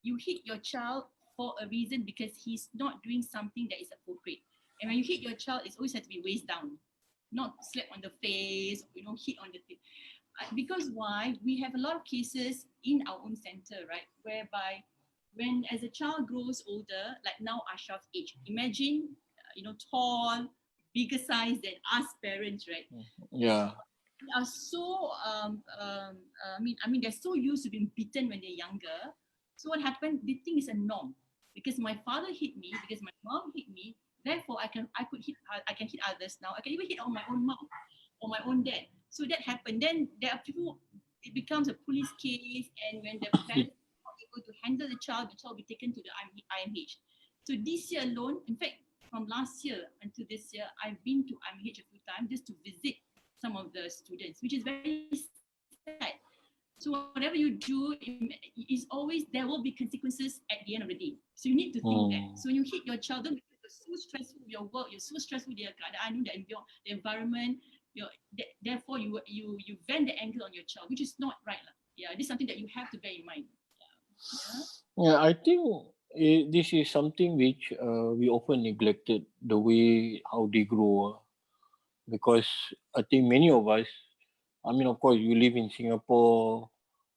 you hit your child for a reason because he's not doing something that is appropriate. And when you hit your child, it's always has to be waist down, not slap on the face, hit on the thing. Because why? We have a lot of cases in our own center, right? Whereby when as a child grows older, like now Ashraf's age, imagine, tall, bigger size than us parents, right? yeah, They are so they're so used to being beaten when they're younger. So what happened? They think it's a norm because my father hit me, because my mom hit me. Therefore, I can hit others now. I can even hit on my own mom or my own dad. So that happened. Then there are people. It becomes a police case, and when the parents are not able to handle the child will be taken to the IMH. So this year alone, in fact, from last year until this year, I've been to IMH a few times just to visit some of the students, which is very sad. So whatever you do, is always there will be consequences at the end of the day. So you need to think that. So when you hit your child, don't because you're so stressful with your work, you're so stressful with the environment. Therefore you vent the anger on your child, which is not right. Yeah, this is something that you have to bear in mind. yeah. I think this is something which we often neglected, the way how they grow. Because I think many of us, I mean, of course, you live in Singapore,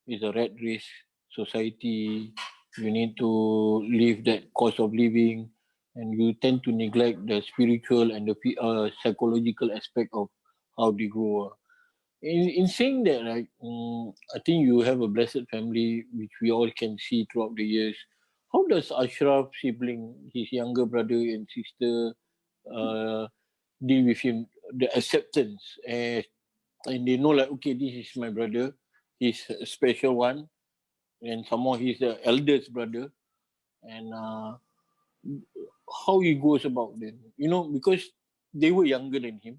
it's a rat race society. You need to live that cost of living, and you tend to neglect the spiritual and the psychological aspect of how they grow. In saying that, right, I think you have a blessed family, which we all can see throughout the years. How does Ashraf sibling, his younger brother and sister, uh, deal with him, the acceptance, and they know like, okay, this is my brother, he's a special one, and some more he's the eldest brother, and how he goes about them, because they were younger than him,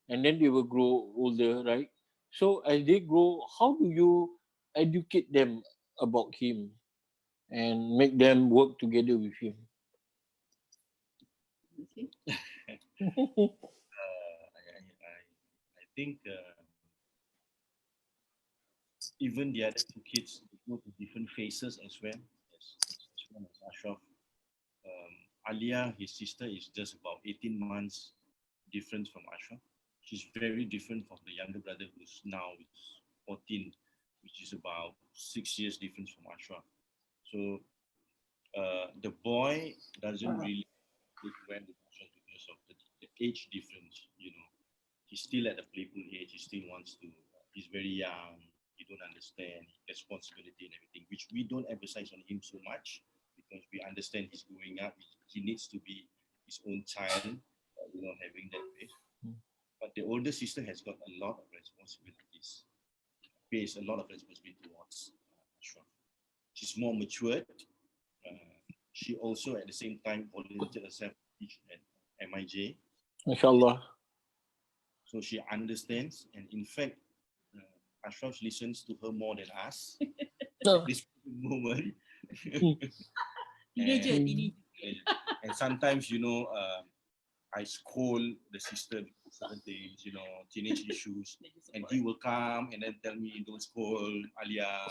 and then they will grow older, right? So as they grow, how do you educate them about him and make them work together with him? Okay. I think even the other two kids go to different phases as well as Ashraf. Alia, his sister, is just about 18 months difference from Ashraf. She's very different from the younger brother who's now 14, which is about 6 years difference from Ashraf. So the boy doesn't really click well with Ashraf because of the age difference. He's still at the playful age. He still wants to. He's very young. He don't understand responsibility and everything, which we don't emphasize on him so much because we understand he's growing up. He needs to be his own child, having that way. But the older sister has got a lot of responsibilities, pays a lot of responsibility towards Ashraf. She's more matured. She also at the same time volunteered herself to teach at MIJ. Mashallah. So she understands, and in fact, Ashraf listens to her more than us at this moment. Teenager, And, teenager. and sometimes, I scold the sister because certain things, teenage issues, and he will come and then tell me, don't scold Alia,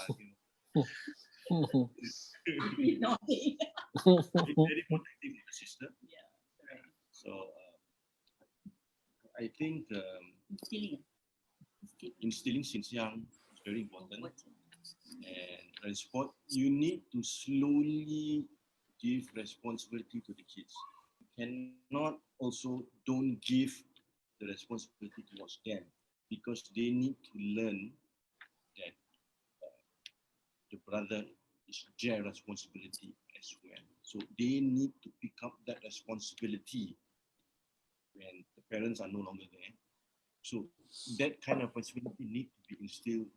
Naughty. very protective of the sister. Yeah, correct. So I think instilling since young is very important. And transport, you need to slowly give responsibility to the kids. You cannot also don't give the responsibility towards them, because they need to learn that the brother is their responsibility as well. So they need to pick up that responsibility when the parents are no longer there. So that kind of responsibility need to be instilled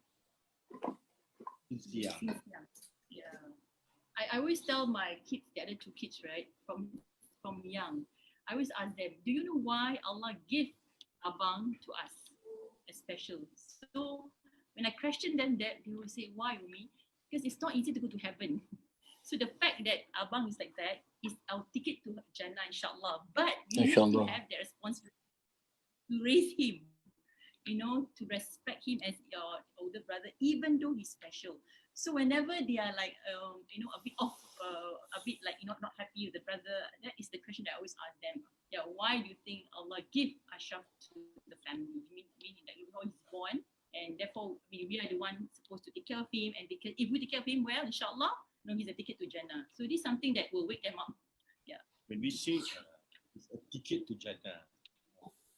since young. Yeah. I always tell my kids, the other two kids, right, from young, I always ask them, do you know why Allah gave abang to us as special? So when I question them that, they will say, why, Umi? Because it's not easy to go to heaven. So the fact that abang is like that is our ticket to Jannah, inshallah. But we need to have the responsibility to raise him, to respect him as your older brother, even though he's special. So whenever they are like, a bit off, a bit like, not happy with the brother, that is the question that I always ask them. Yeah, why do you think Allah give Ashraf to the family? Meaning that he's born, and therefore we are the one supposed to take care of him. And because if we take care of him well, inshallah, he's a ticket to Jannah. So this is something that will wake them up. Yeah. When we say it's a ticket to Jannah,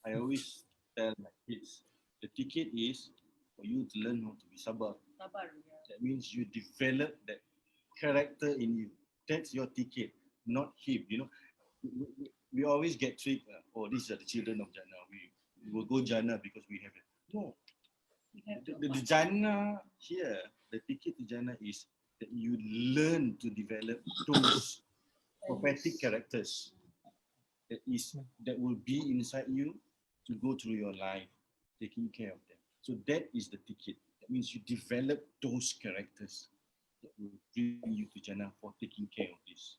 I always tell my kids, the ticket is for you to learn how to be sabar. Sabar, yeah. That means you develop that character in you. That's your ticket, not him. We always get tricked. These are the children of Jannah. We will go Jannah because we have it. No. The Jannah here, the ticket to Jannah is that you learn to develop those prophetic characters that will be inside you to go through your life, taking care of them. So that is the ticket. That means you develop those characters that will bring you to Jannah for taking care of this.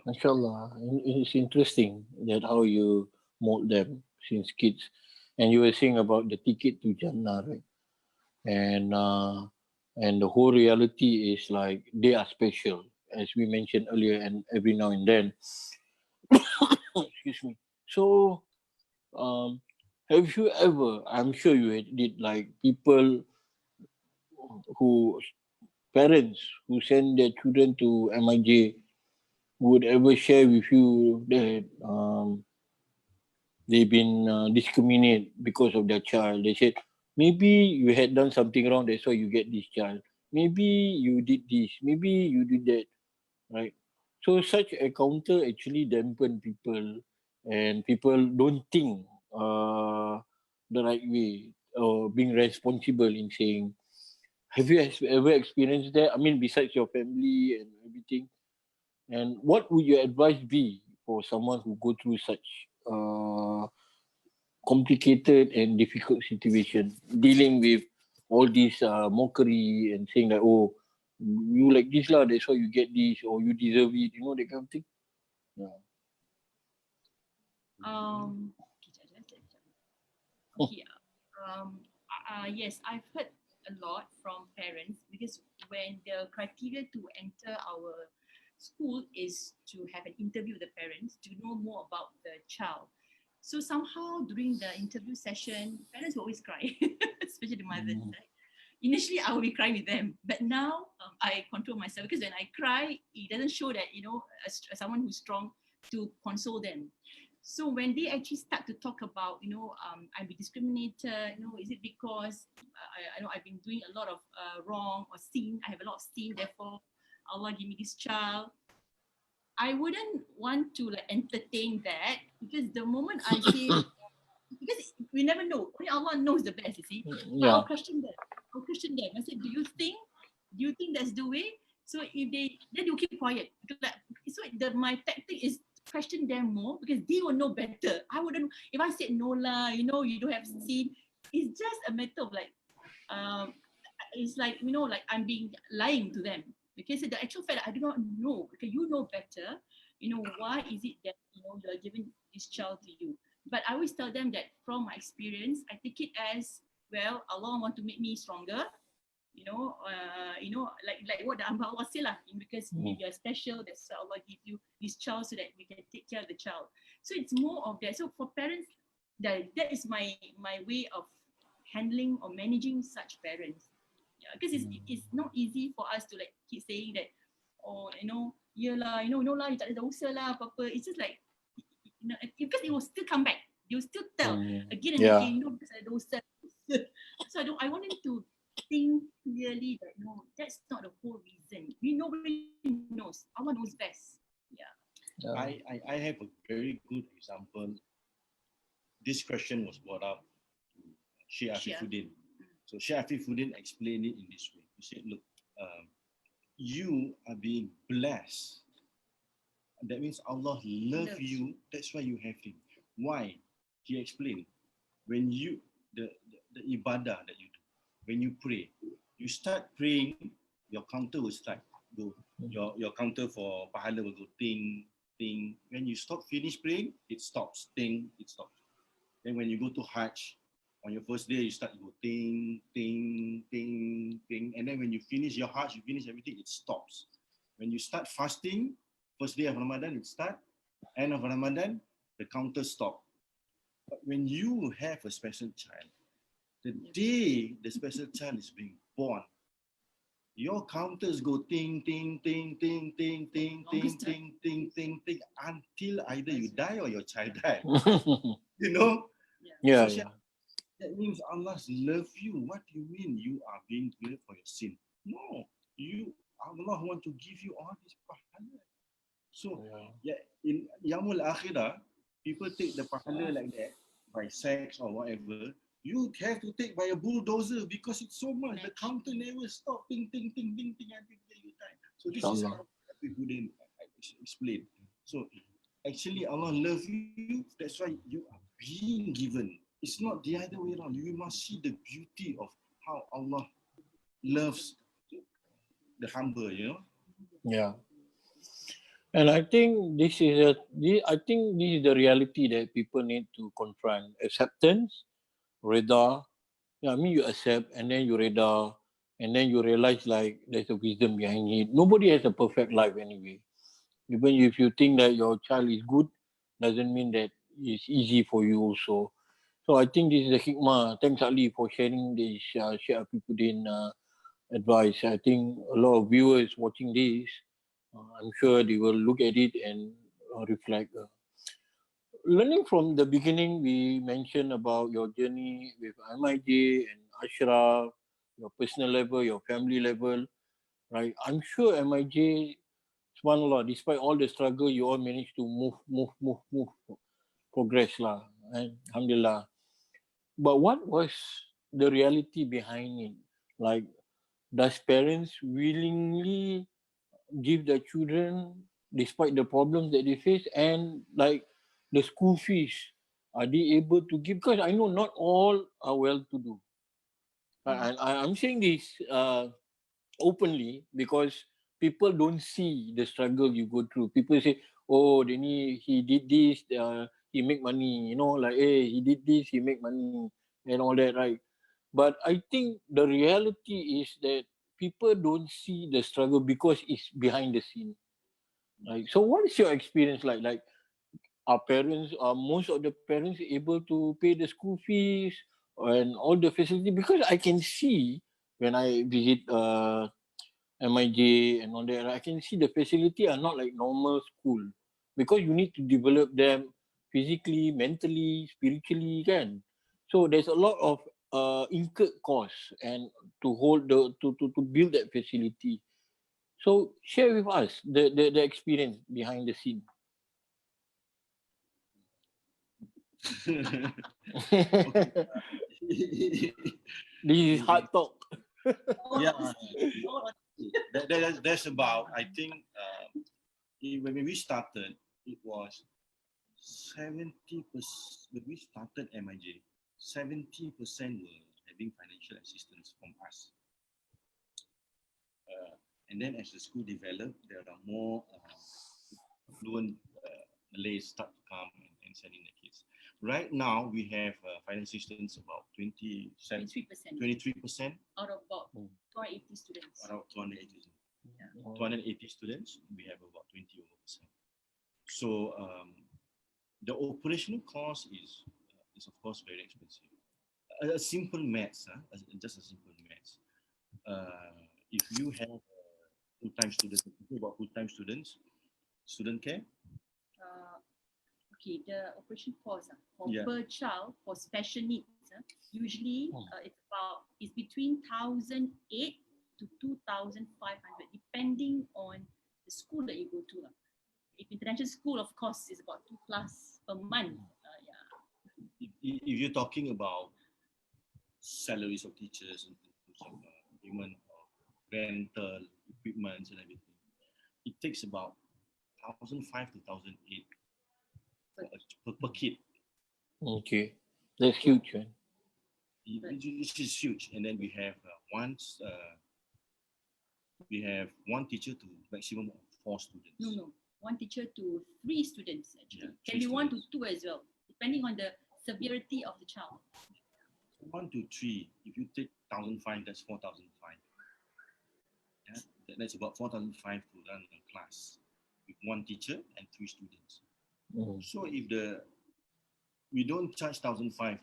Mashallah, it's interesting that how you mold them since kids. And you were saying about the ticket to Jannah, right? And the whole reality is like they are special, as we mentioned earlier, and every now and then. Excuse me. So, have you ever? I'm sure you did, like people who parents who send their children to MIJ would ever share with you that they've been discriminated because of their child. They said, maybe you had done something wrong, that's why you get this child. Maybe you did this, maybe you did that, right? So such encounter actually dampen people, and people don't think the right way, or being responsible in saying, have you ever experienced that? I mean, besides your family and everything, and what would your advice be for someone who go through such complicated and difficult situation, dealing with all this mockery and saying that, oh, you like this lah, that's why you get this, or you deserve it, that kind of thing. Yeah. Okay. Yes, I've heard a lot from parents, because when the criteria to enter our school is to have an interview with the parents to know more about the child. So somehow during the interview session, parents will always cry, especially the mothers. Right? Initially, I will be crying with them, but now I control myself, because when I cry, it doesn't show that as someone who's strong to console them. So when they actually start to talk about, I've been discriminated, is it because I've been doing a lot of wrong or sin? I have a lot of sin, therefore Allah give me this child. I wouldn't want to entertain that, because the moment I say, because we never know, only Allah knows the best, you see. Yeah. I'll question them. I said, do you think that's the way? So if then they'll keep quiet. So my tactic is question them more, because they will know better. I wouldn't, if I said no lah, you don't have sin. It's just a matter of it's like, I'm being lying to them. Okay, so the actual fact that I do not know, okay, you know better, why is it that, you're giving this child to you? But I always tell them that from my experience, I take it as, well, Allah want to make me stronger, like what the Amba Allah say lah, because you're special, that's why Allah give you this child so that we can take care of the child. So it's more of that. So for parents, that is my way of handling or managing such parents. Yeah, because it's not easy for us to like keep saying that, oh, yeah lah, no lah, you tak ada dosa lah, apa-apa. It's just like, because it will still come back. They will still tell again and again, because ada dosa. So I want them to think clearly that no, that's not the whole reason. Nobody knows. Allah knows best. Yeah. I have a very good example. This question was brought up to Sheikh Afifuddin. So Sheikh Afifuddin explained it in this way. He said, look, you are being blessed. That means Allah loves you. That's why you have him. Why? He explained. When you, the ibadah that you do, when you pray, you start praying, your counter will start go. Your counter for pahala will go ting, ting. When you finish praying, it stops. Ting, it stops. Then when you go to Hajj, on your first day, you start to go ting, ting, ting, ting. And then when you finish your Hajj, you finish everything, it stops. When you start fasting, first day of Ramadan, it starts. End of Ramadan, the counter stops. But when you have a special child, the day the special child is being born, your counters go ting, ting, ting, ting, ting, ting, ting, ting, ting, ting, ting, until either you die or your child dies. Yeah. So that means Allah loves you. What do you mean you are being killed for your sin? No, Allah want to give you all this pahala. So in Yamul Akhirah, people take the pahala like that by sex or whatever. You have to take by a bulldozer because it's so much. The counter never stop. Ting, ting, ting, ting, ting, until you die. So this is how we couldn't explain. So actually Allah loves you. That's why you are being given. It's not the other way around. You must see the beauty of how Allah loves the humble, Yeah. And I think this is the reality that people need to confront. Acceptance, reda. Yeah, I mean you accept and then you reda, and then you realize like there's a wisdom behind it. Nobody has a perfect life anyway. Even if you think that your child is good, doesn't mean that it's easy for you also. So I think this is the hikmah. Thanks Ali for sharing this Sheikh Afifuddin advice. I think a lot of viewers watching this, I'm sure they will look at it and reflect. Learning from the beginning, we mentioned about your journey with MIJ and Ashraf, your personal level, your family level, right? I'm sure MIJ, subhanAllah, despite all the struggle, you all managed to move, progress lah. And alhamdulillah. But what was the reality behind it? Like, does parents willingly give their children despite the problems that they face, and like the school fees, are they able to give? Because I know not all are well to do. I'm saying this openly because people don't see the struggle you go through. People say, oh, he did this, he make money, like, hey, he did this, he make money and all that, right? But I think the reality is that people don't see the struggle because it's behind the scene. Right? So what is your experience like? Like, are most of the parents able to pay the school fees and all the facility? Because I can see when I visit MIJ and all that, I can see the facility are not like normal school, because you need to develop them physically, mentally, spiritually, kan. So there's a lot of incurred costs and to build that facility. So share with us the experience behind the scene. This is hard talk. Yeah, that's about, I think, when we started, it was 70%. When we started MIJ, 70% were having financial assistance from us. And then as the school developed, there are more fluent Malays start to come and send in the kids. Right now, we have finance assistants about 23% out of about 280 students. out of 280. Yeah. 280 students, we have about 20%. So the operational cost is of course very expensive. A simple maths, just a simple maths. If you have full-time students, about full-time students, student care. Okay, the operation cost for Yeah. per child for special needs, usually it's between 1,008 to 2,500, depending on the school that you go to. If international school, of course, is about 2 plus per month. If you're talking about salaries of teachers and some payment of rental equipment and everything, it takes about 1,500 to 1,800 per kid. Okay, that's huge. Right? Which is huge. And then we have one teacher to maximum of 4 students. No, one teacher to 3 students actually. Yeah, Can be 1 to 2 as well, depending on the severity of the child. 1 to 3, if you take 1,500, that's 4,500. Yeah, that's about 4,500 to run a class with 1 teacher and 3 students. So if we don't charge 1,500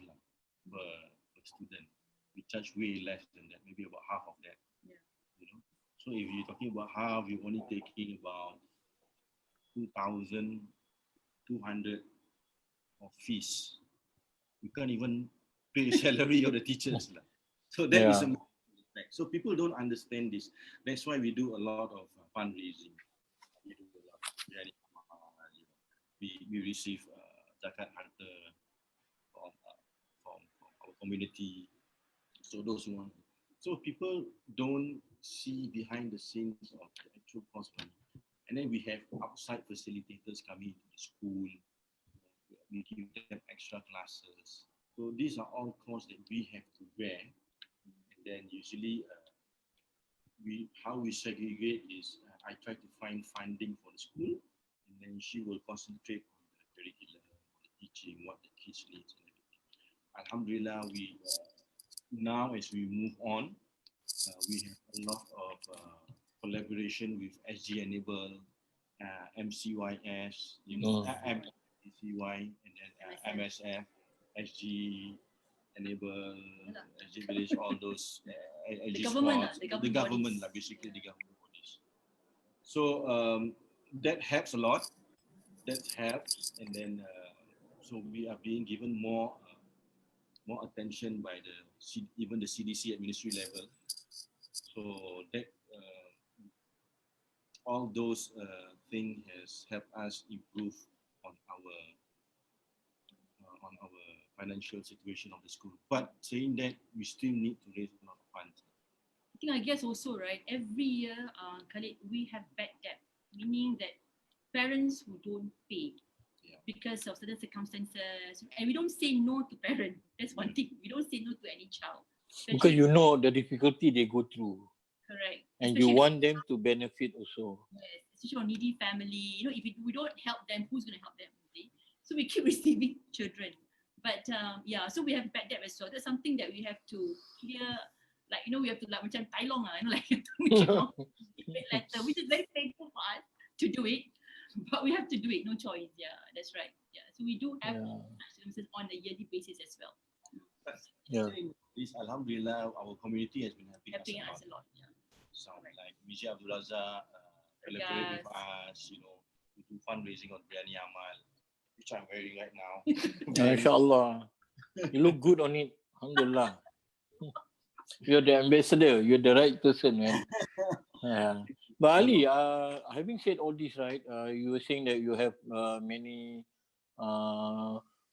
per student, we charge way less than that, maybe about half of that. Yeah. You know, so if you're talking about half, you're only taking about 2,200 of fees. You can't even pay salary of the teachers. So that is a effect. So people don't understand this. That's why we do a lot of fundraising. We do a lot of we receive zakat harta from our community. So those who want. So people don't see behind the scenes of the actual cost money. And then we have outside facilitators coming to the school. We give them extra classes. So these are all costs that we have to bear. And then usually how we segregate is I try to find funding for the school, and then she will concentrate on the curriculum, the teaching, what the kids need, and everything. Alhamdulillah, we now as we move on, we have a lot of collaboration with SG Enable, MCYS, MCY, and then MSF, SG Enable, SG Village, all those the government, basically the government bodies. So that helps a lot. That helps, and then so we are being given more attention by even the CDC at ministry level. So that all those things has helped us improve on our financial situation of the school. But saying that, we still need to raise a lot of funds. I guess also, right, every year, Khalid, we have bad debt, meaning that parents who don't pay because of certain circumstances, and we don't say no to parents. That's one thing. We don't say no to any child. Because you know the difficulty they go through. Correct. And especially you want them to benefit also. Yes, especially on needy family. If we don't help them, who's going to help them? So we keep receiving children. But so we have bad debt as well. That's something that we have to clear. We have to macam tai long like to make it long letter, which is very painful for us to do it. But we have to do it, no choice. Yeah, that's right. Yeah, so we do have services on a yearly basis as well. This, alhamdulillah, our community has been helping us a lot. Yeah. So like Miji Abdul Razak collaborate with us, we do fundraising on Biryani Amal, which I'm wearing right now. Inshallah. You look good on it. Alhamdulillah. You're the ambassador. You're the right person, man. But Ali, having said all this, right, you were saying that you have many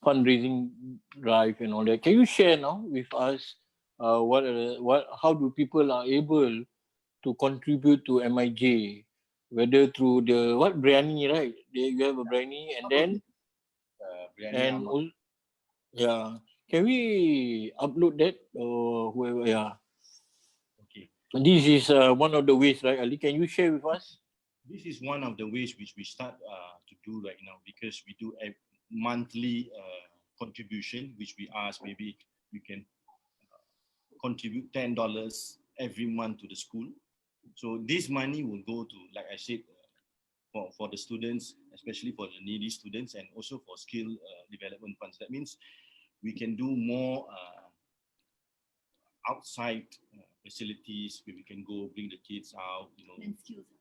fundraising drive and all that. Can you share now with us how do people are able to contribute to MIJ? Whether through the biryani, right? You have a biryani, and then can we upload that or whoever? Okay. This is one of the ways, right, Ali? Can you share with us? This is one of the ways which we start to do right now, because we do a monthly contribution, which we ask maybe we can contribute $10 every month to the school. So this money will go to, like I said, for the students, especially for the needy students, and also for skill development funds. That means we can do more outside facilities where we can go bring the kids out,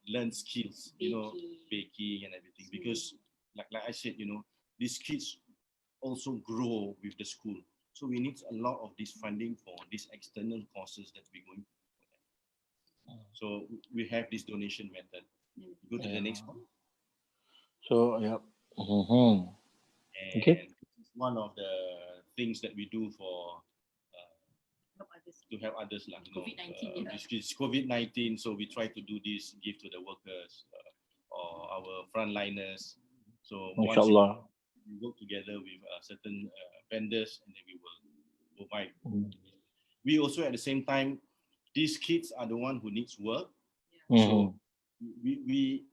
learn skills, baking and everything. Because like I said, these kids also grow with the school. So we need a lot of this funding for these external courses that we're going to. So we have this donation method. Go to the next one. So, yeah. And okay. One of the things that we do for to help others, COVID-19. It's COVID-19, so we try to do this, give to the workers or our frontliners. So once we work together with certain vendors, and then we will provide. We also, at the same time, these kids are the one who needs work. So we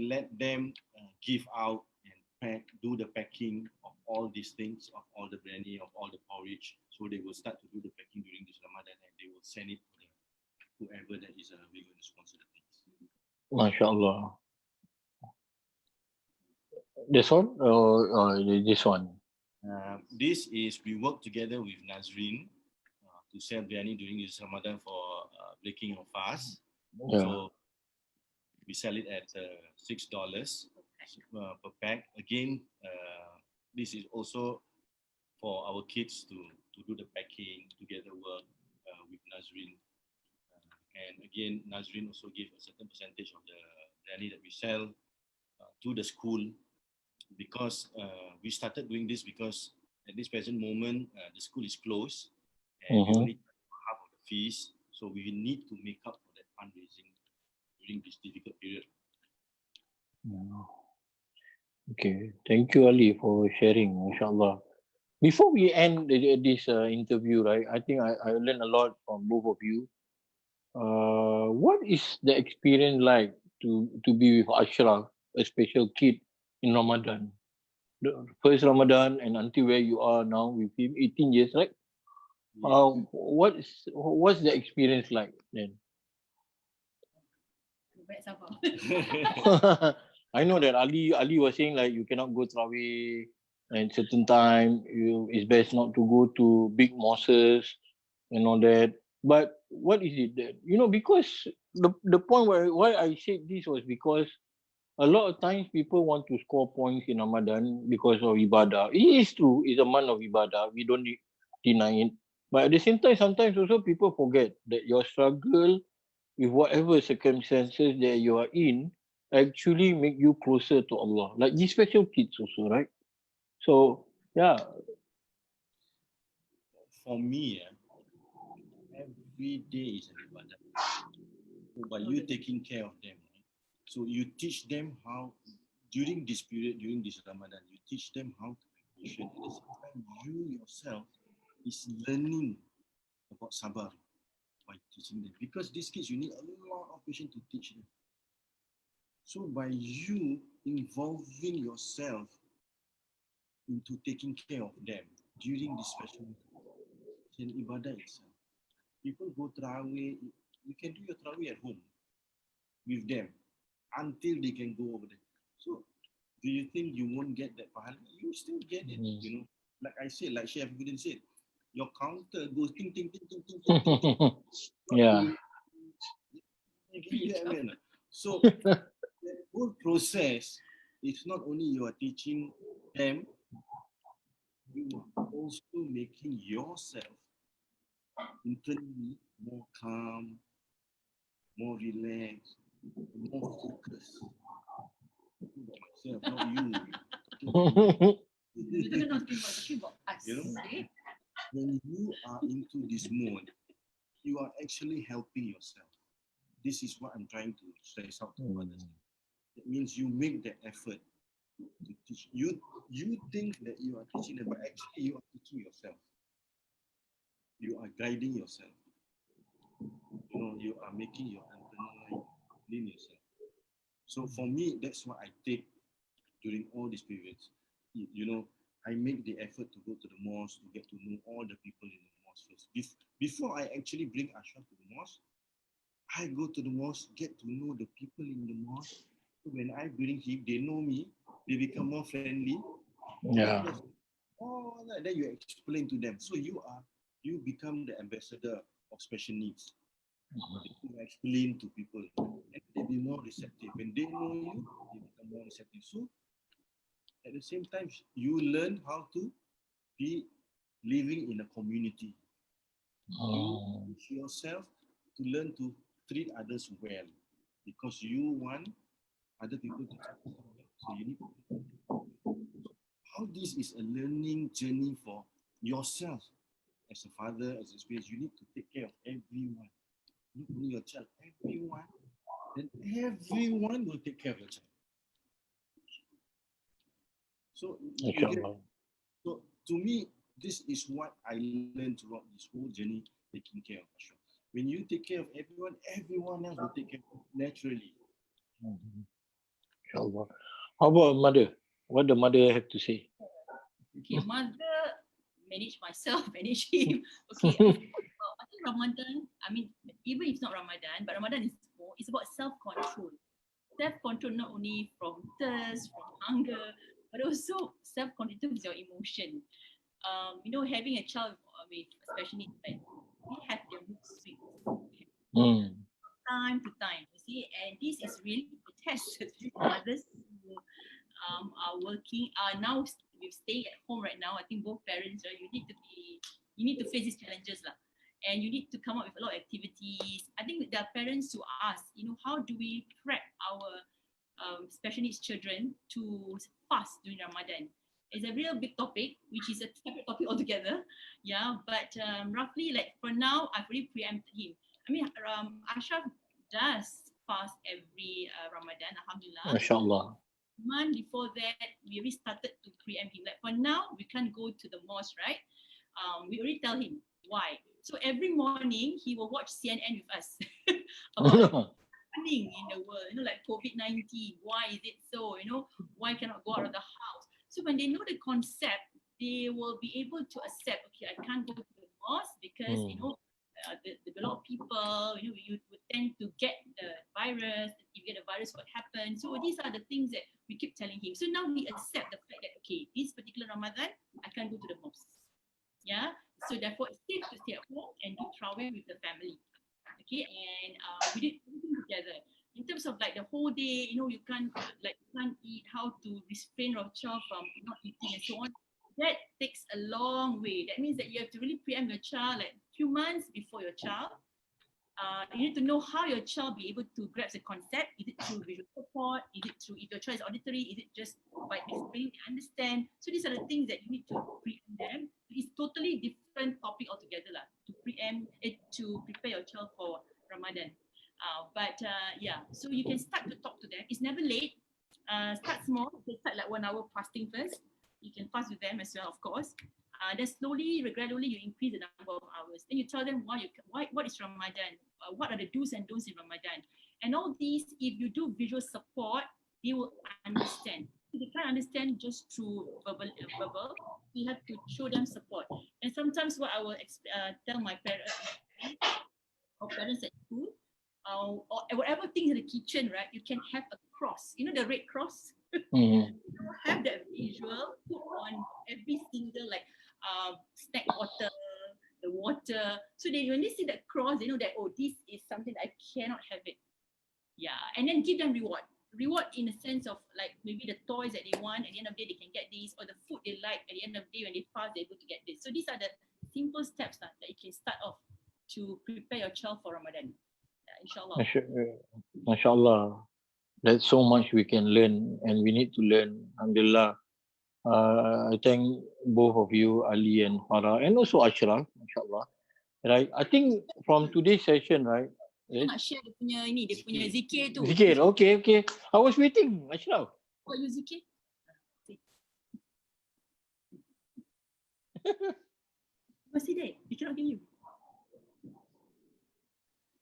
let them give out and pack, do the packing of all these things, of all the biryani, of all the porridge. So they will start to do the packing during this Ramadan, and they will send it to whoever that is willing to sponsor the things. MashaAllah. This one or this one? This is, we work together with Nazreen to sell biryani during this Ramadan for breaking of fast. Yeah. So we sell it at $6 per pack. Again, this is also for our kids to do the packing, together work with Nazreen. And again, Nazreen also gives a certain percentage of the biryani that we sell to the school, because we started doing this because at this present moment, the school is closed and we only half of the fees. So we need to make up for that fundraising during this difficult period. Okay, thank you, Ali, for sharing, mashallah. Before we end this interview, right, I think I learned a lot from both of you. What is the experience like to be with Ashraf, a special kid in Ramadan? The first Ramadan and until where you are now with him, 18 years, right? What's the experience like then? I know that Ali was saying like you cannot go Tarawih at certain time. It's best not to go to big mosques and all that. But what is it that because the point why I said this was because a lot of times people want to score points in Ramadan because of ibadah. It is true, it's a month of ibadah. We don't deny it. But at the same time, sometimes also people forget that your struggle with whatever circumstances that you are in actually make you closer to Allah. Like these special kids also, right? So, yeah. For me, every day is an ibadah. So by you taking care of them, right? So you teach them how, during this period, during this Ramadan, you teach them how to be patient. At the same time, you yourself is learning about sabar by teaching them. Because these kids, you need a lot of patience to teach them. So by you involving yourself into taking care of them during this special ibadah itself. People go Tarawih, you can do your Tarawih at home with them until they can go over there. So do you think you won't get that pahala? You still get it, Like I said, like Chef Gudin said, your counter goes ting, ting, ting, ting, ting, ting, ting, ting. Yeah. So the whole process is not only you are teaching them, you are also making yourself internally more calm, more relaxed, more focused. Myself, not you. When you are into this mode, you are actually helping yourself. This is what I'm trying to stress out to others. It means you make the effort to teach. You think that you are teaching them, but actually you are teaching yourself. You are guiding yourself. you are making your antenna clean yourself. So for me, that's what I take during all these periods. You know, I make the effort to go to the mosque to get to know all the people in the mosque first. Before I actually bring Ashraf to the mosque, I go to the mosque, get to know the people in the mosque. When I bring him, they know me, they become more friendly. Yeah. Oh, then you explain to them. So you become the ambassador of special needs. You explain to people, and they be more receptive. When they know you, they become more receptive. So at the same time, you learn how to be living in a community. You teach yourself to learn to treat others well because you want other people to treat you well. So you need to. How this is a learning journey for yourself as a father, as a spouse. You need to take care of everyone, not only your child, everyone. Then everyone will take care of your child. So you get. So to me, this is what I learned throughout this whole journey, taking care of Ashraf. When you take care of everyone, everyone else will take care of you naturally. Inshallah. How about mother? What the mother have to say? Okay, mother manage myself, manage him. Okay, I think Ramadan, I mean, even if it's not Ramadan, but Ramadan is more, it's about self-control. Self-control not only from thirst, from hunger, but also self-control with your emotion. You know, having a child with special needs, right? We have their mood swings time to time, you see, and this is really a test to mothers who are working, are now we're staying at home right now. I think both parents, right, you need to face these challenges lah. And you need to come up with a lot of activities. I think there are parents who ask, you know, how do we prep our special needs children to fast during Ramadan? It's a real big topic, which is a separate topic altogether. Yeah, but roughly, like for now, I've already preempted him. I mean, Ashraf does fast every Ramadan, alhamdulillah. MashaAllah. Month before that, we already started to preempt him. Like for now, we can't go to the mosque, right? We already tell him why. So every morning, he will watch CNN with us about happening in the world, you know, like COVID-19. Why is it so? You know, why cannot go out of the house? So when they know the concept, they will be able to accept, okay, I can't go to the mosque because, you know, there's a lot of people, you know, you would tend to get the virus. If you get the virus, what happens? So these are the things that we keep telling him. So now we accept the fact that, okay, this particular Ramadan, I can't go to the mosque. Yeah. So therefore, it's safe to stay at home and do Tarawih with the family. Okay, and we did everything together. In terms of like the whole day, you know, you can't eat, how to restrain your child from not eating and so on. That takes a long way. That means that you have to really preempt your child like a few months before your child. You need to know how your child be able to grasp the concept. Is it through visual support? Is it through, if your child is auditory, is it just by explaining and understand? So these are the things that you need to preempt them. It's totally different topic altogether lah. To preempt it, to prepare your child for Ramadan. Yeah, so you can start to talk to them. It's never late. Start small. You can start like 1 hour fasting first. You can fast with them as well, of course. Then slowly, gradually, you increase the number of hours. Then you tell them what is Ramadan, what are the do's and don'ts in Ramadan. And all these, if you do visual support, they will understand. They can't understand just through verbal. You have to show them support. And sometimes what I will tell my parents or parents at school, or whatever things in the kitchen, right? You can have a cross. You know the red cross? You have that visual put on every single like snack bottle, the water. So when they see that cross, they know that, oh, this is something that I cannot have it. Yeah, and then give them reward. Reward in the sense of like maybe the toys that they want. At the end of the day, they can get these, or the food they like. At the end of the day, when they fast, they're able to get this. So these are the simple steps that you can start off to prepare your child for Ramadan. Inshallah. MashaAllah. There's so much we can learn and we need to learn. Alhamdulillah. I thank both of you, Ali and Fara, and also Ashraf, inshallah. Right? I think from today's session, right? Yes? Nak share dia punya ini, dia punya zikir tu. Zikir, okay. I was waiting, Ashraf. What you zikir? What's it there? We cannot hear you.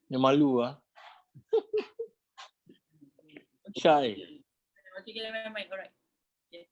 Dia malu ah. Shy. Okay, never mind. Alright. Okay.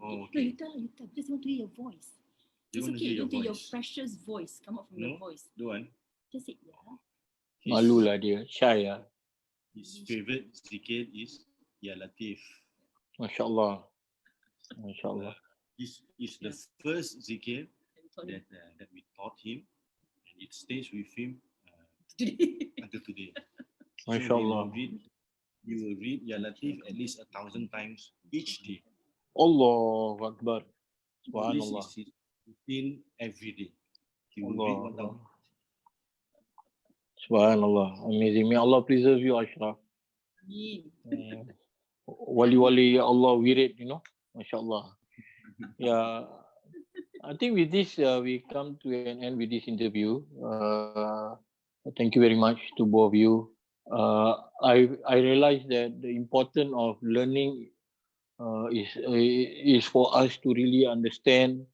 Oh, No, you okay. tell. Just want to hear your voice. You It's want to okay. hear your Don't your voice? precious voice come out from your No, voice. don't want. Just say yeah. Malu lah dia. Shy ah. His favorite zikir is Ya Latif. Masya Allah. Masya Allah. This is the first zikir Today. that we taught him, and it stays with him until today. Masya So Allah. he will read Ya Latif at least 1,000 times each day. Allahu Akbar. So Subhanallah. this is his routine every day. He will Allah. read 1,000. Subhanallah. Amazing. May Allah preserve you, Ashraf. Ameen. Wali-wali Allah wirid, you know. Masya Allah. Yeah. I think with this, we come to an end with this interview. Thank you very much to both of you. I realized that the importance of learning is for us to really understand.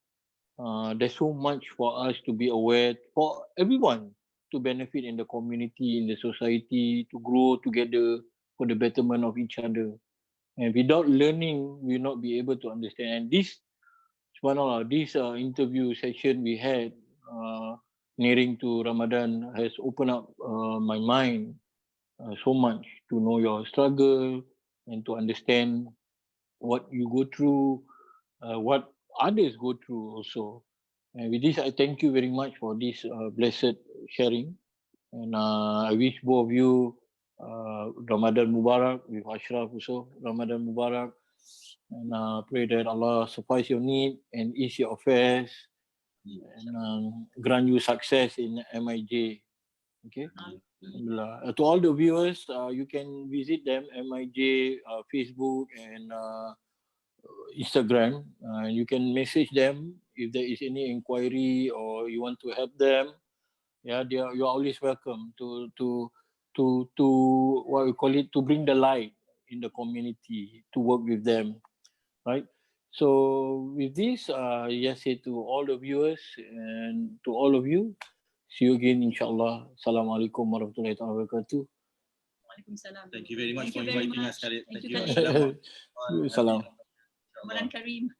There's so much for us to be aware, for everyone to benefit in the community, in the society, to grow together for the betterment of each other. And without learning, we will not be able to understand. And this, subhanAllah, this interview session we had nearing to Ramadan has opened up my mind so much to know your struggle and to understand what you go through, what others go through also. And with this, I thank you very much for this blessed sharing. And I wish both of you Ramadan Mubarak with Ashraf also, Ramadan Mubarak. And pray that Allah suffice your need and ease your affairs and grant you success in MIJ. Okay. To all the viewers, you can visit them, MIJ, Facebook and Instagram. You can message them if there is any inquiry or you want to help them. Yeah, you're always welcome to what we call it, to bring the light in the community, to work with them, right? So with this, just say to all the viewers and to all of you, see you again, inshallah. Assalamualaikum warahmatullahi wabarakatuh. Waalaikumsalam. Thank you very much Thank for you very inviting much. us, Khalid. Thank Thank you, you. Khalid. Salam. Ramadan Kareem.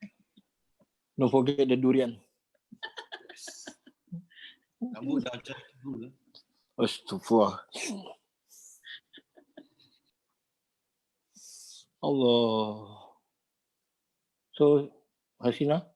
Don't forget the durian. Rambut dah macam tu. Astaghfirullah. Allah. So, Hasina?